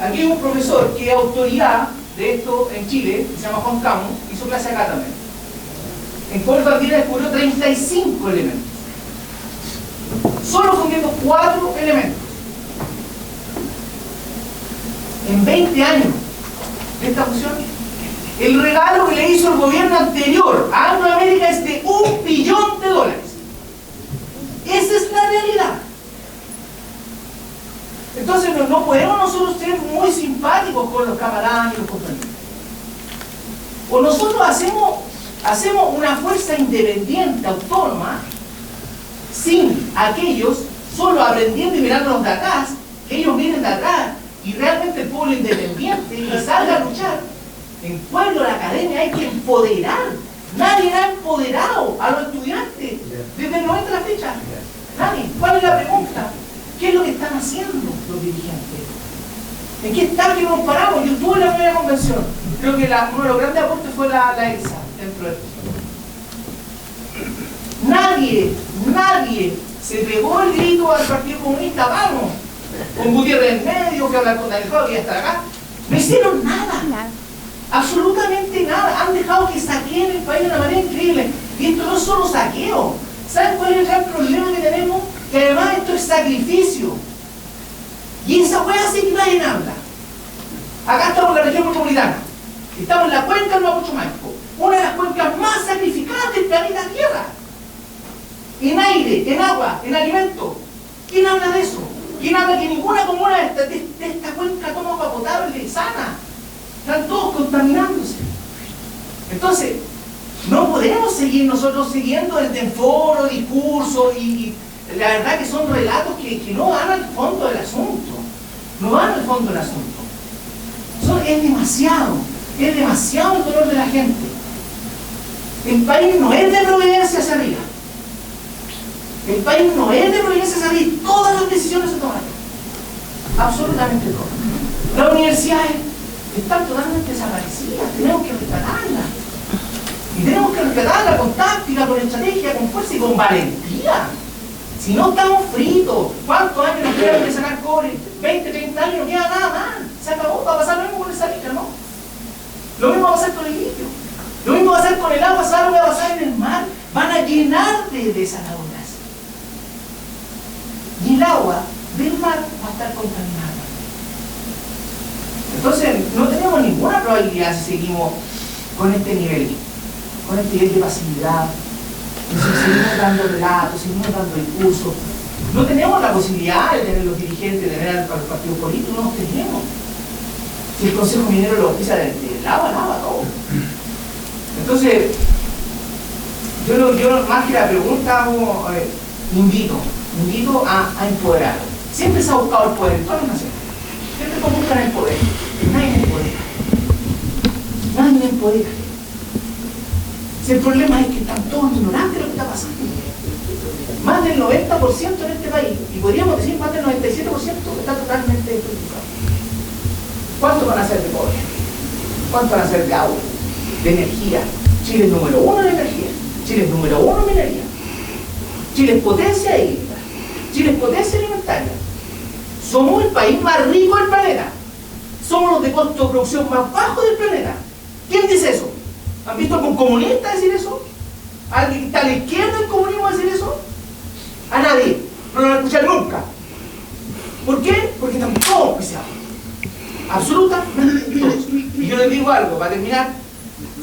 Speaker 8: aquí hay un profesor que es autoridad de esto en Chile, que se llama Juan Camus, hizo clase acá también. En Golfo Andina descubrió 35 elementos. Solo fundiendo 4 elementos. En 20 años de esta fusión? El regalo que le hizo el gobierno anterior a Angloamérica es de $1 billón. Esa es la realidad. Entonces no podemos nosotros ser muy simpáticos con los camaradas y los compañeros. O nosotros hacemos una fuerza independiente, autónoma, sin aquellos solo aprendiendo y mirándonos de atrás, que ellos miren de atrás, y realmente el pueblo independiente que salga a luchar. En pueblo, la academia hay que empoderar. Nadie ha empoderado a los estudiantes desde el 90 a la fecha. Nadie. ¿Cuál es la pregunta? ¿Qué es lo que están haciendo los dirigentes? ¿En qué estadio nos paramos? Yo estuve en la primera convención. Creo que uno de los grandes aportes fue la EXA dentro de esto. Nadie se pegó el grito al Partido Comunista, vamos, con Gutiérrez en medio, que hablar con Daniel Joao, que ya está acá. No hicieron nada. Absolutamente nada. Han dejado que saqueen el país de una manera increíble. Y esto no es solo saqueo. ¿Saben cuál es el gran problema que tenemos? Que además esto es sacrificio. Y esa hueá sí que nadie habla. Acá estamos en la región metropolitana. Estamos en la cuenca del Mapocho Maipo, una de las cuencas más sacrificadas del planeta Tierra. En aire, en agua, en alimento. ¿Quién habla de eso? ¿Quién habla que ninguna comuna de esta cuenca toma agua potable y sana? Están todos contaminándose. Entonces, no podemos seguir nosotros siguiendo el foro, discursos y la verdad que son relatos que no van al fondo del asunto. No van al fondo del asunto. Es demasiado el dolor de la gente. El país no es de Providencia hacia arriba. El país no es de Providencia hacia arriba. Todas las decisiones se toman. Absolutamente todas. Las universidades están totalmente desaparecidas. Tenemos que rescatarlas. Y tenemos que rescatarlas con táctica, con estrategia, con fuerza y con valentía. Si no estamos fritos, ¿cuántos años nos quedan de sacar cobre? 20, 30 años, no queda nada más. Se acabó, va a pasar lo mismo con el salitre, ¿no? Lo mismo va a pasar con el litio. Lo mismo va a pasar con el agua, ¿sabes lo que va a pasar en el mar? Van a llenar de saladoras. Y el agua del mar va a estar contaminada. Entonces, no tenemos ninguna probabilidad si seguimos con este nivel de pasividad. Seguimos dando relatos, seguimos dando discursos. No tenemos la posibilidad de tener los dirigentes, de tener al partido político, no los tenemos. Si el Consejo Minero lo oficia del lava todo. Entonces, yo más que la pregunta, invito a empoderar. Siempre se ha buscado el poder en todas las naciones. Siempre buscan el poder. Nadie empodera. Si el problema es que están todos ignorantes de lo que está pasando. Más del 90% en este país, y podríamos decir más del 97%, está totalmente despreocupado. ¿Cuántos van a ser de pobre? ¿Cuántos van a ser de agua? De energía. Chile es número 1 en energía. Chile es número 1 en minería. Chile es potencia hídrica. Chile es potencia alimentaria. Somos el país más rico del planeta. Somos los de costo de producción más bajo del planeta. ¿Quién dice eso? ¿Han visto algún comunista decir eso? ¿Alguien que está a la izquierda del comunismo decir eso? A nadie. No lo van a escuchar nunca. ¿Por qué? Porque están todos auspiciados. Absolutamente todos. Y yo les digo algo, para terminar.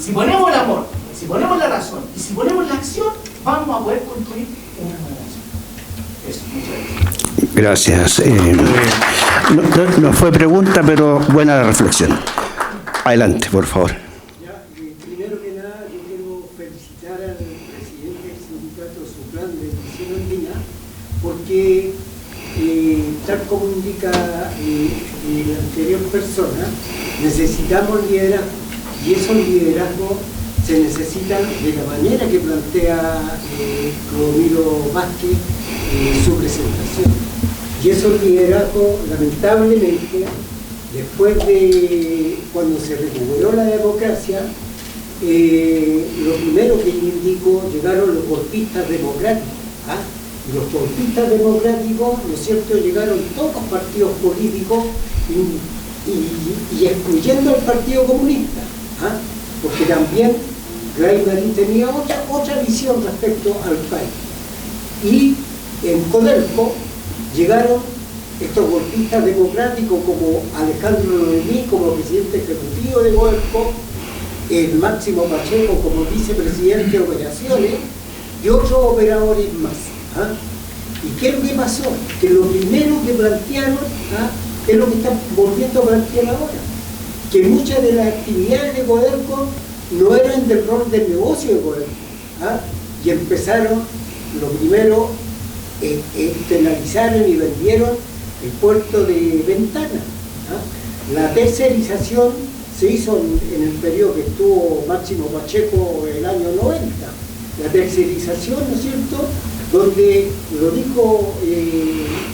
Speaker 8: Si ponemos el amor, si ponemos la razón y si ponemos la acción, vamos a poder construir una nueva nación. Eso, muchas
Speaker 1: gracias. No fue pregunta, pero buena la reflexión. Adelante, por favor.
Speaker 9: Primero que nada, yo quiero felicitar al presidente del sindicato Soplan de Educación Andina, porque tal como indica la anterior persona, necesitamos liderazgo, y esos liderazgos se necesitan de la manera que plantea Clodomiro Vázquez su presentación. Y esos liderazgos, lamentablemente, después de cuando se recuperó la democracia, lo primero que yo indico, llegaron los golpistas democráticos. Y los golpistas democráticos, ¿no es cierto?, llegaron todos los partidos políticos y excluyendo al Partido Comunista, porque también Gray Marín tenía otra visión respecto al país. Y en Codelco llegaron estos golpistas democráticos como Alejandro Noemí como presidente ejecutivo de Codelco, el Máximo Pacheco como vicepresidente de operaciones y otros operadores más. ¿Y qué es lo que pasó? Que lo primero que plantearon es lo que están volviendo a plantear ahora, que muchas de las actividades de Codelco no eran del rol del negocio de Codelco, y empezaron, lo primero, externalizaron y vendieron el puerto de Ventana. La tercerización se hizo en el periodo que estuvo Máximo Pacheco el año 90. La tercerización, ¿no es cierto?, donde lo dijo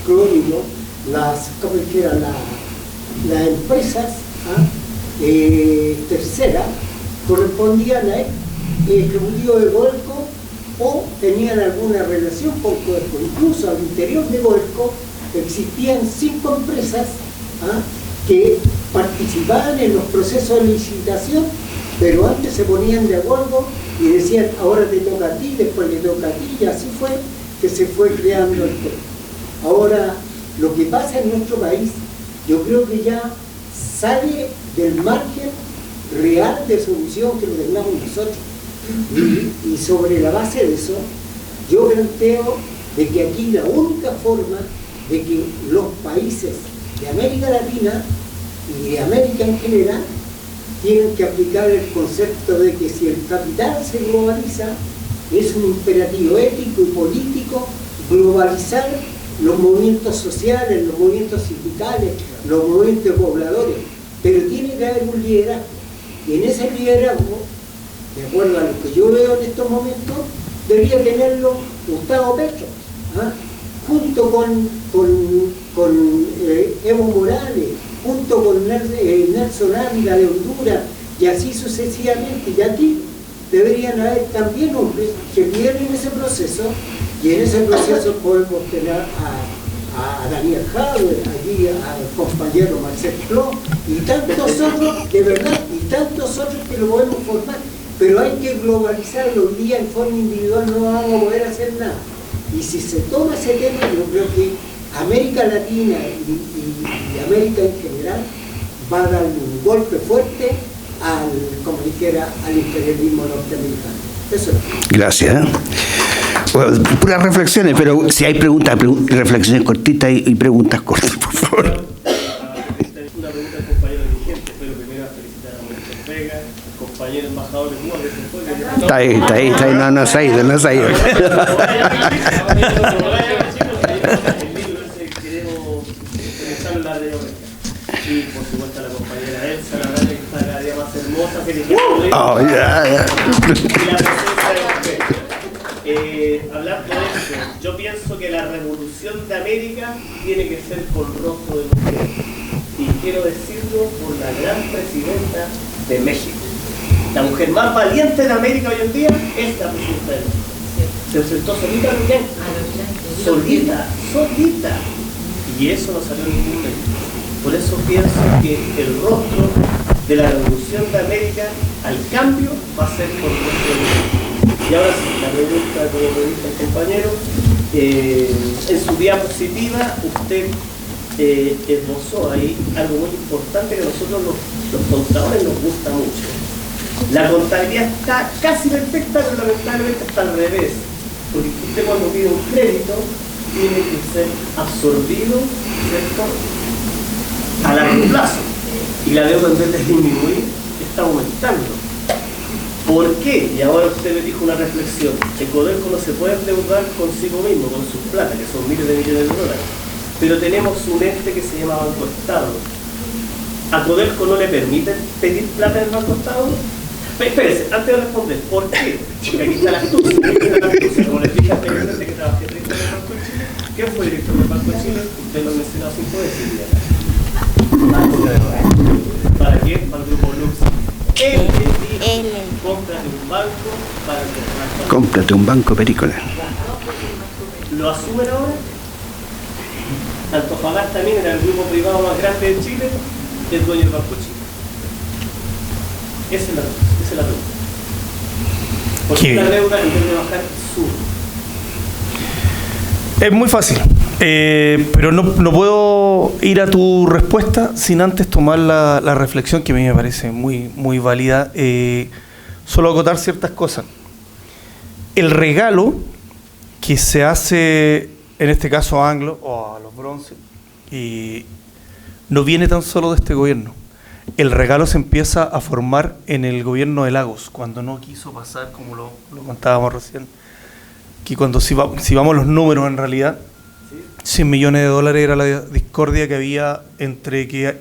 Speaker 9: Crónico, las empresas terceras correspondían a ejecutivo de Codelco o tenían alguna relación con Codelco. Incluso al interior de Codelco existían 5 empresas que participaban en los procesos de licitación, pero antes se ponían de acuerdo y decían, ahora te toca a ti, después le toca a ti, y así fue que se fue creando el tema. Ahora, lo que pasa en nuestro país, yo creo que ya sale del margen real de solución que lo tengamos nosotros. Y sobre la base de eso, yo planteo de que aquí la única forma de que los países de América Latina y de América en general tienen que aplicar el concepto de que si el capital se globaliza, es un imperativo ético y político globalizar los movimientos sociales, los movimientos sindicales, los movimientos pobladores, pero tiene que haber un liderazgo, y en ese liderazgo, de acuerdo a lo que yo veo en estos momentos, debería tenerlo Gustavo Petro, junto con Evo Morales, junto con Nelson Ávila de Honduras, y así sucesivamente. Y aquí deberían haber también hombres que lideren ese proceso, y en ese proceso podemos tener a Daniel Jadwe, allí al compañero Marcel Cló, y tantos otros, de verdad, y tantos otros que lo podemos formar, pero hay que globalizarlo. Hoy día en forma individual no vamos a poder hacer nada. Y si se toma ese tema, yo creo que América Latina y América en general va a dar un golpe fuerte al imperialismo norteamericano. Eso es.
Speaker 1: Gracias. Bueno, puras reflexiones, pero si hay preguntas, reflexiones cortitas y preguntas cortas, por favor.
Speaker 10: Una pregunta al compañero dirigente, pero primero a felicitar a Mauricio Vega, compañero embajador de Cuba, que se fue.
Speaker 1: Está ahí, no se ha ido.
Speaker 10: Queremos comenzar la de hoy. Y por supuesto a la compañera Elsa, la verdad que está cada día más hermosa, que dije. Hablando de eso, yo pienso que la revolución de América tiene que ser con rostro de mujer. Y quiero decirlo por la gran presidenta de México. La mujer más valiente de América hoy en día es la presidenta de México. Se enfrentó solita a los yanquis. Solita. Y eso no salió en ningún medio. Por eso pienso que el rostro de la revolución de América al cambio va a ser por rostro de México. Y ahora sí, la pregunta, como lo dice el compañero, en su diapositiva usted esbozó ahí algo muy importante que a nosotros los contadores nos gusta mucho. La contabilidad está casi perfecta, pero lamentablemente está al revés. Porque usted cuando pide un crédito tiene que ser absorbido, ¿cierto?, a largo plazo. Y la deuda en vez de disminuir está aumentando. ¿Por qué? Y ahora usted me dijo una reflexión. El Codelco no se puede endeudar consigo mismo, con sus plata, que son miles de millones de dólares. Pero tenemos un ente que se llama Banco Estado. ¿A Codelco no le permiten pedir plata del Banco Estado? Espérese, antes de responder, ¿por qué? Porque aquí está la astucia. Como les dije anteriormente que trabajé 30 años en el Banco de Chile. ¿Quién fue director del Banco de Chile? Usted lo ha mencionado 5 veces. ¿Para qué? Para el grupo Lux. Él dijo, cómprate un banco para el
Speaker 1: Cómprate un banco, Perícola.
Speaker 10: ¿Lo asumen ahora? Antofagasta también era el grupo privado más grande de Chile, es dueño del Banco de Chile. Esa es la pregunta. ¿Por qué la deuda en vez de bajar sube?
Speaker 5: Es muy fácil. Pero no puedo ir a tu respuesta sin antes tomar la reflexión que a mí me parece muy, muy válida. Solo acotar ciertas cosas. El regalo que se hace, en este caso a Anglo o a los Bronces, no viene tan solo de este gobierno. El regalo se empieza a formar en el gobierno de Lagos, cuando no quiso pasar, como lo contábamos recién, que cuando si vamos los números en realidad, 100 millones de dólares era la discordia que había entre que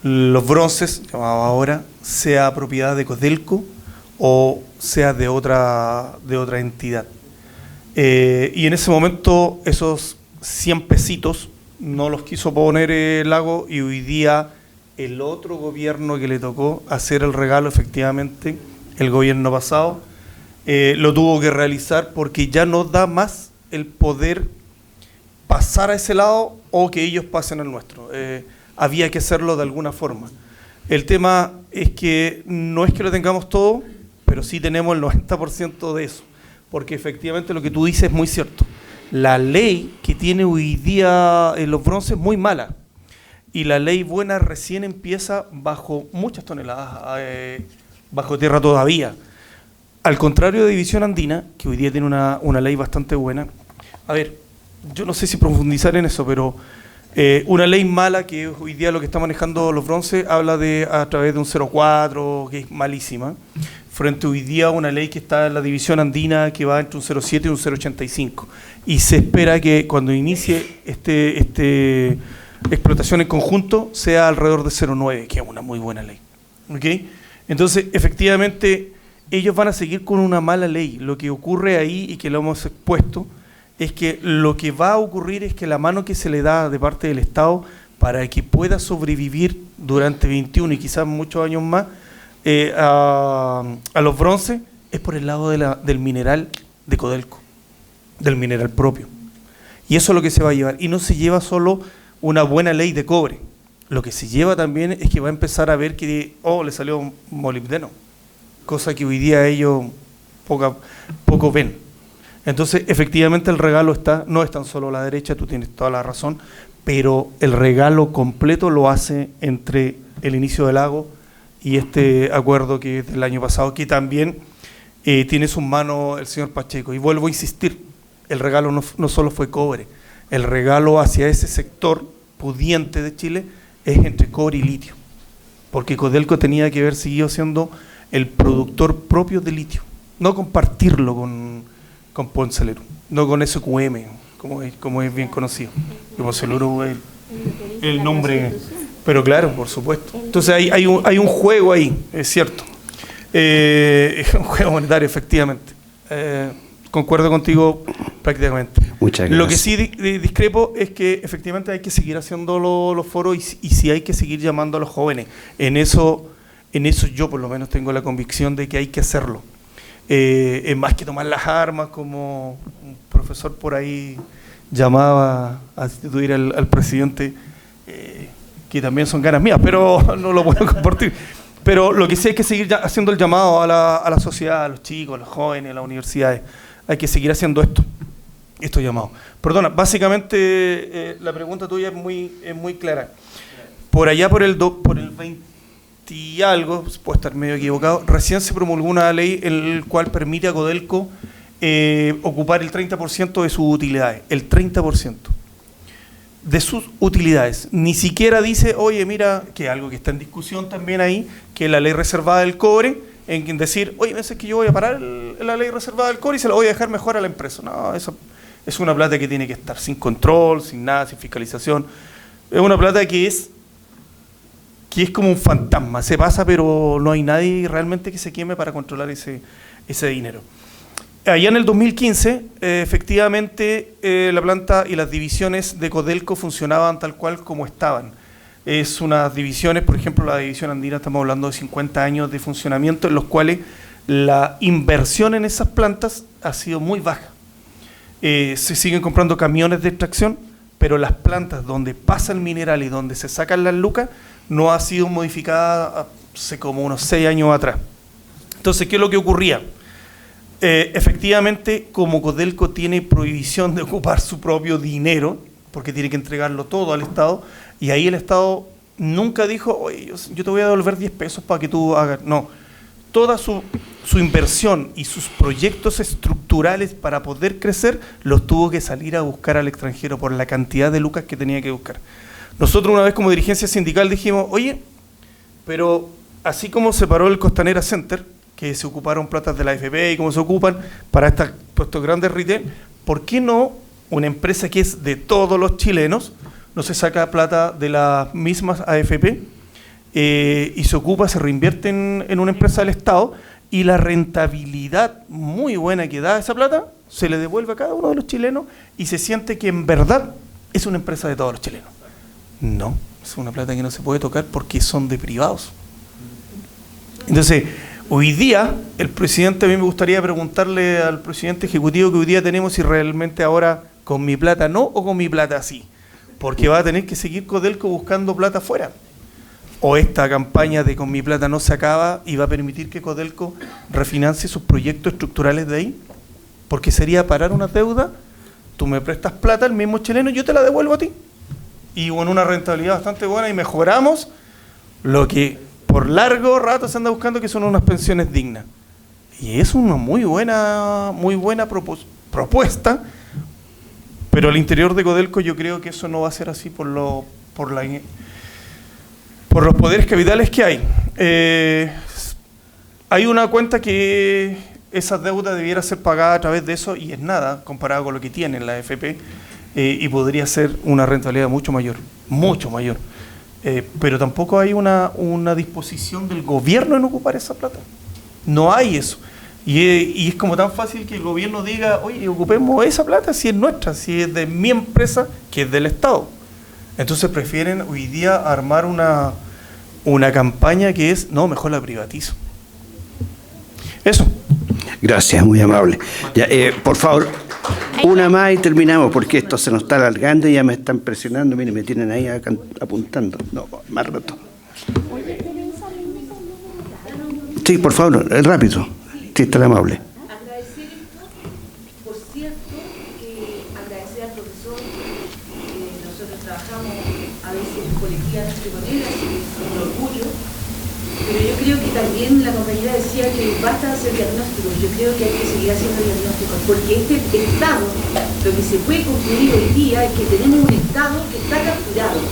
Speaker 5: los Bronces, llamado ahora, sea propiedad de Codelco o sea de otra entidad. Y en ese momento esos 100 pesitos no los quiso poner Lago, y hoy día el otro gobierno que le tocó hacer el regalo, efectivamente, el gobierno pasado, lo tuvo que realizar porque ya no da más el poder pasar a ese lado o que ellos pasen al nuestro. Había que hacerlo de alguna forma. El tema es que no es que lo tengamos todo, pero sí tenemos el 90% de eso, porque efectivamente lo que tú dices es muy cierto. La ley que tiene hoy día los Bronces es muy mala, y la ley buena recién empieza bajo muchas toneladas, bajo tierra todavía. Al contrario de División Andina, que hoy día tiene una ley bastante buena. A ver, yo no sé si profundizar en eso, pero una ley mala que hoy día lo que está manejando los Bronces habla de a través de un 0,4, que es malísima, frente hoy día a una ley que está en la División Andina que va entre un 0,7 y un 0,85. Y se espera que cuando inicie explotación en conjunto sea alrededor de 0,9, que es una muy buena ley. ¿Okay? Entonces, efectivamente, ellos van a seguir con una mala ley. Lo que ocurre ahí, y que lo hemos expuesto, es que lo que va a ocurrir es que la mano que se le da de parte del Estado para que pueda sobrevivir durante 21 y quizás muchos años más a los Bronces es por el lado del mineral de Codelco, del mineral propio. Y eso es lo que se va a llevar. Y no se lleva solo una buena ley de cobre. Lo que se lleva también es que va a empezar a ver que, le salió molibdeno, cosa que hoy día ellos poco ven. Entonces, efectivamente, el regalo no es tan solo la derecha, tú tienes toda la razón, pero el regalo completo lo hace entre el inicio del Lago y este acuerdo que es del año pasado, que también tiene sus manos el señor Pacheco. Y vuelvo a insistir, el regalo no solo fue cobre, el regalo hacia ese sector pudiente de Chile es entre cobre y litio, porque Codelco tenía que haber seguido siendo el productor propio de litio, no compartirlo con Poncelero, no con SQM, como es bien conocido. Poncelero es el nombre, pero claro, por supuesto. Entonces hay un juego ahí, es cierto. Es un juego monetario, efectivamente. Concuerdo contigo prácticamente.
Speaker 1: Muchas gracias.
Speaker 5: Lo que sí discrepo es que efectivamente hay que seguir haciendo los foros y sí hay que seguir llamando a los jóvenes. En eso yo por lo menos tengo la convicción de que hay que hacerlo. Es más que tomar las armas, como un profesor por ahí llamaba a sustituir al presidente, que también son ganas mías, pero no lo puedo compartir. Pero lo que sí hay que seguir haciendo el llamado a la sociedad, a los chicos, a los jóvenes, a las universidades. Hay que seguir haciendo estos llamados. Perdona, básicamente la pregunta tuya es muy clara. Por allá por el 20 y algo, puede estar medio equivocado, recién se promulgó una ley en la cual permite a Codelco ocupar el 30% de sus utilidades, el 30% de sus utilidades. Ni siquiera dice, oye, mira, que algo que está en discusión también ahí, que la ley reservada del cobre, en decir, oye, no sé que yo voy a parar la ley reservada del cobre y se la voy a dejar mejor a la empresa. No, eso es una plata que tiene que estar sin control, sin nada, sin fiscalización. Es una plata que es como un fantasma, se pasa, pero no hay nadie realmente que se queme para controlar ese dinero. Allá en el 2015, efectivamente, la planta y las divisiones de Codelco funcionaban tal cual como estaban. Es unas divisiones, por ejemplo, la división andina, estamos hablando de 50 años de funcionamiento, en los cuales la inversión en esas plantas ha sido muy baja. Se siguen comprando camiones de extracción, pero las plantas donde pasa el mineral y donde se sacan las lucas no ha sido modificada hace como unos 6 años atrás. Entonces, ¿qué es lo que ocurría? Efectivamente, como Codelco tiene prohibición de ocupar su propio dinero, porque tiene que entregarlo todo al Estado, y ahí el Estado nunca dijo, oye, yo te voy a devolver 10 pesos para que tú hagas. No, toda su inversión y sus proyectos estructurales para poder crecer los tuvo que salir a buscar al extranjero por la cantidad de lucas que tenía que buscar. Nosotros una vez como dirigencia sindical dijimos, oye, pero así como se paró el Costanera Center, que se ocuparon platas de la AFP y como se ocupan para estos grandes retail, ¿por qué no una empresa que es de todos los chilenos no se saca plata de las mismas AFP y se ocupa, se reinvierte en una empresa del Estado, y la rentabilidad muy buena que da esa plata se le devuelve a cada uno de los chilenos y se siente que en verdad es una empresa de todos los chilenos? No, es una plata que no se puede tocar porque son de privados. Entonces, hoy día, el presidente, a mí me gustaría preguntarle al presidente ejecutivo que hoy día tenemos si realmente ahora con mi plata no o con mi plata sí, porque va a tener que seguir Codelco buscando plata afuera. O esta campaña de con mi plata no se acaba y va a permitir que Codelco refinancie sus proyectos estructurales de ahí, porque sería parar una deuda, tú me prestas plata, el mismo chileno, y yo te la devuelvo a ti. Y con una rentabilidad bastante buena y mejoramos lo que por largo rato se anda buscando, que son unas pensiones dignas. Y es una muy buena propuesta, pero al interior de Codelco yo creo que eso no va a ser así por los poderes capitales que hay. Hay una cuenta que esa deuda debiera ser pagada a través de eso y es nada comparado con lo que tiene la AFP, y podría ser una rentabilidad mucho mayor. Pero tampoco hay una disposición del gobierno en ocupar esa plata. No hay eso. Y es como tan fácil que el gobierno diga, oye, ocupemos esa plata si es nuestra, si es de mi empresa, que es del Estado. Entonces prefieren hoy día armar una campaña que es, no, mejor la privatizo. Eso.
Speaker 1: Gracias, muy amable. Ya, por favor, una más y terminamos, porque esto se nos está alargando y ya me están presionando. Miren, me tienen ahí apuntando. No, más rato. Sí, por favor, rápido. Sí, está amable.
Speaker 11: Agradecer esto, por cierto, agradecer al profesor, nosotros trabajamos a veces colectivamente con él, así que es un orgullo, pero yo creo que también la compañera decía que basta hacer diagnósticos. Yo creo que hay que seguir haciendo diagnósticos, porque este Estado, lo que se puede concluir hoy día es que tenemos un Estado que está capturado.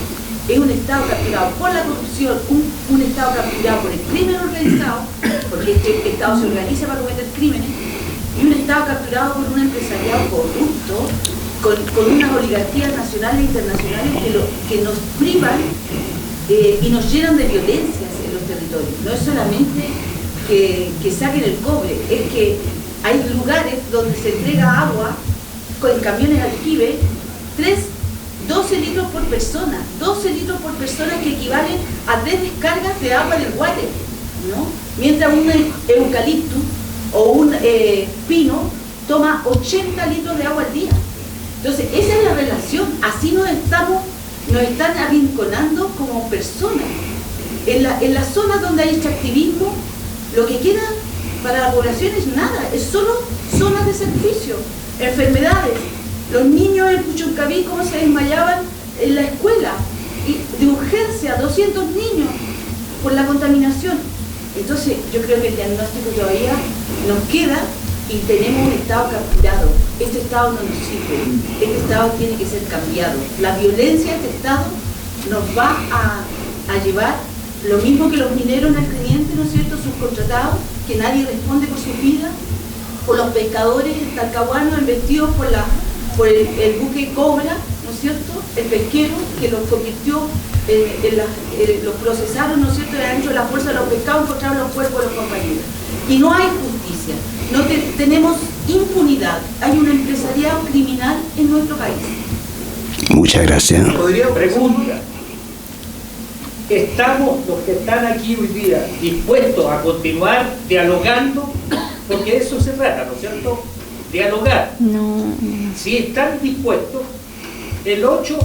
Speaker 11: Es un Estado capturado por la corrupción, un Estado capturado por el crimen organizado, porque este Estado se organiza para cometer crímenes, y un Estado capturado por un empresariado corrupto, con unas oligarquías nacionales e internacionales que nos privan y nos llenan de violencias en los territorios. No es solamente que saquen el cobre, es que hay lugares donde se entrega agua con camiones aljibe, 12 litros por persona, 12 litros por persona, que equivalen a 3 descargas de agua del water, ¿no? Mientras un eucalipto o un pino toma 80 litros de agua al día. Entonces, esa es la relación, así nos están arrinconando como personas. En las zonas donde hay extractivismo, lo que queda para la población es nada, es solo zonas de servicio, enfermedades. Los niños en Puchuncaví, cómo se desmayaban en la escuela, y de urgencia, 200 niños por la contaminación. Entonces, yo creo que el diagnóstico todavía nos queda y tenemos un Estado capturado. Este Estado no nos sirve, este Estado tiene que ser cambiado. La violencia de este Estado nos va a llevar, lo mismo que los mineros en el teniente, ¿no es cierto?, subcontratados, que nadie responde por su vida, o los pescadores talcahuanos embestidos por el buque Cobra, ¿no es cierto?, el pesquero que los convirtió, los procesaron, ¿no es cierto?, dentro de la fuerza de los pescados, encontraron los cuerpos de los compañeros. Y no hay justicia, tenemos impunidad, hay un empresariado criminal en nuestro país.
Speaker 1: Muchas gracias.
Speaker 10: ¿Podría preguntar? ¿Estamos los que están aquí hoy día dispuestos a continuar dialogando? Porque de eso se trata, ¿no es cierto?, dialogar.
Speaker 4: No.
Speaker 10: Si están dispuestos, el 8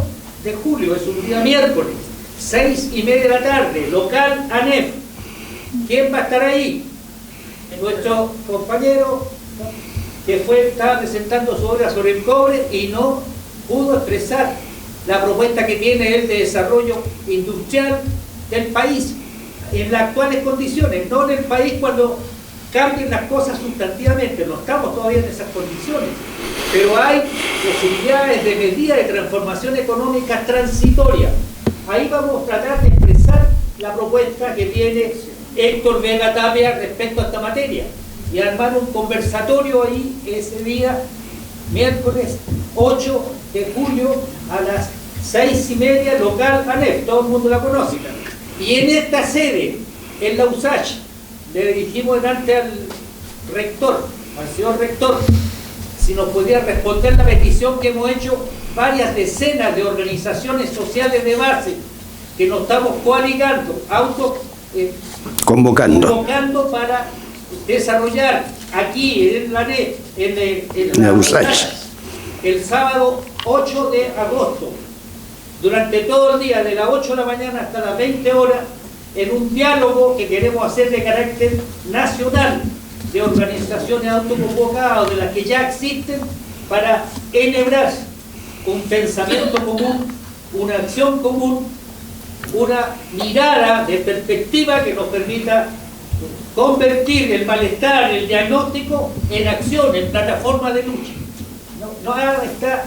Speaker 10: de julio es un día miércoles, 6:30 de la tarde, local ANEF. ¿Quién va a estar ahí? Nuestro compañero que estaba presentando su obra sobre el cobre y no pudo expresar
Speaker 8: la propuesta que tiene él de desarrollo industrial del país en las actuales condiciones, no en el país cuando cambien las cosas sustantivamente. No estamos todavía en esas condiciones, pero hay posibilidades de medida de transformación económica transitoria. Ahí vamos a tratar de expresar la propuesta que tiene Héctor Vega Tapia respecto a esta materia y armar un conversatorio ahí ese día, miércoles 8 de julio a las 6:30, local ANEF, todo el mundo la conoce. Y en esta sede, en la USACH, le dirigimos delante al rector, al señor rector, si nos podía responder la petición que hemos hecho varias decenas de organizaciones sociales de base, que nos estamos coaligando, convocando para desarrollar aquí en la NET, en la USACH, el sábado 8 de agosto, durante todo el día, de las 8 de la mañana hasta las 20 horas, en un diálogo que queremos hacer de carácter nacional, de organizaciones autoconvocadas o de las que ya existen, para enhebrar un pensamiento común, una acción común, una mirada de perspectiva que nos permita convertir el malestar, el diagnóstico, en acción, en plataforma de lucha. No está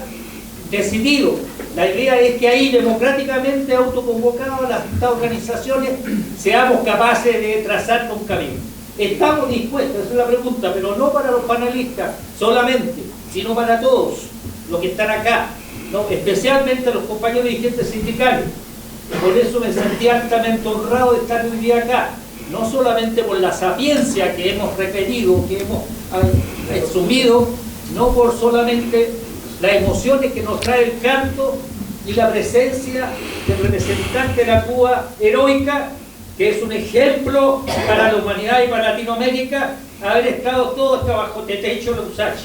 Speaker 8: decidido. La idea es que ahí, democráticamente autoconvocadas las organizaciones, seamos capaces de trazarnos un camino. Estamos dispuestos, esa es la pregunta, pero no para los panelistas solamente, sino para todos los que están acá, ¿no? Especialmente los compañeros dirigentes sindicales. Por eso me sentí altamente honrado de estar hoy día acá, no solamente por la sapiencia que hemos requerido, que hemos asumido, no por solamente las emociones que nos trae el canto y la presencia del representante de la Cuba heroica, que es un ejemplo para la humanidad y para Latinoamérica, haber estado todos bajo este techo de la USACH.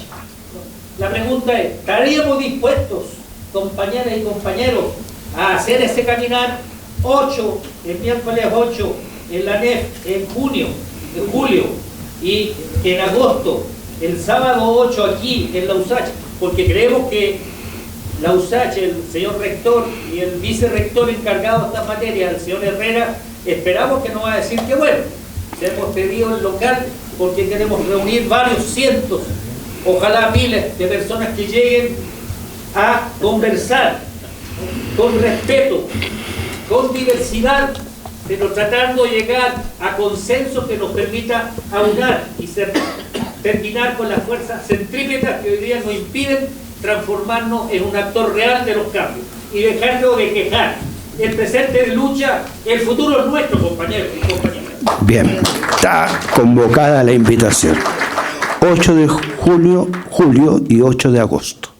Speaker 8: La pregunta es, ¿estaríamos dispuestos, compañeras y compañeros, a hacer ese caminar 8, el miércoles 8, en la NEF, en julio, y en agosto, el sábado 8 aquí, en la USACH? Porque creemos que la USACH, el señor rector y el vicerrector encargado de estas materias, el señor Herrera, esperamos que nos va a decir que bueno, le hemos pedido el local porque queremos reunir varios cientos, ojalá miles de personas que lleguen a conversar con respeto, con diversidad, pero tratando de llegar a consensos que nos permita aunar y terminar con las fuerzas centrípetas que hoy día nos impiden transformarnos en un actor real de los cambios y dejarlo de quejar. El presente de lucha, el futuro es nuestro, compañeros y compañeras.
Speaker 1: Bien, está convocada la invitación. 8 de julio y 8 de agosto.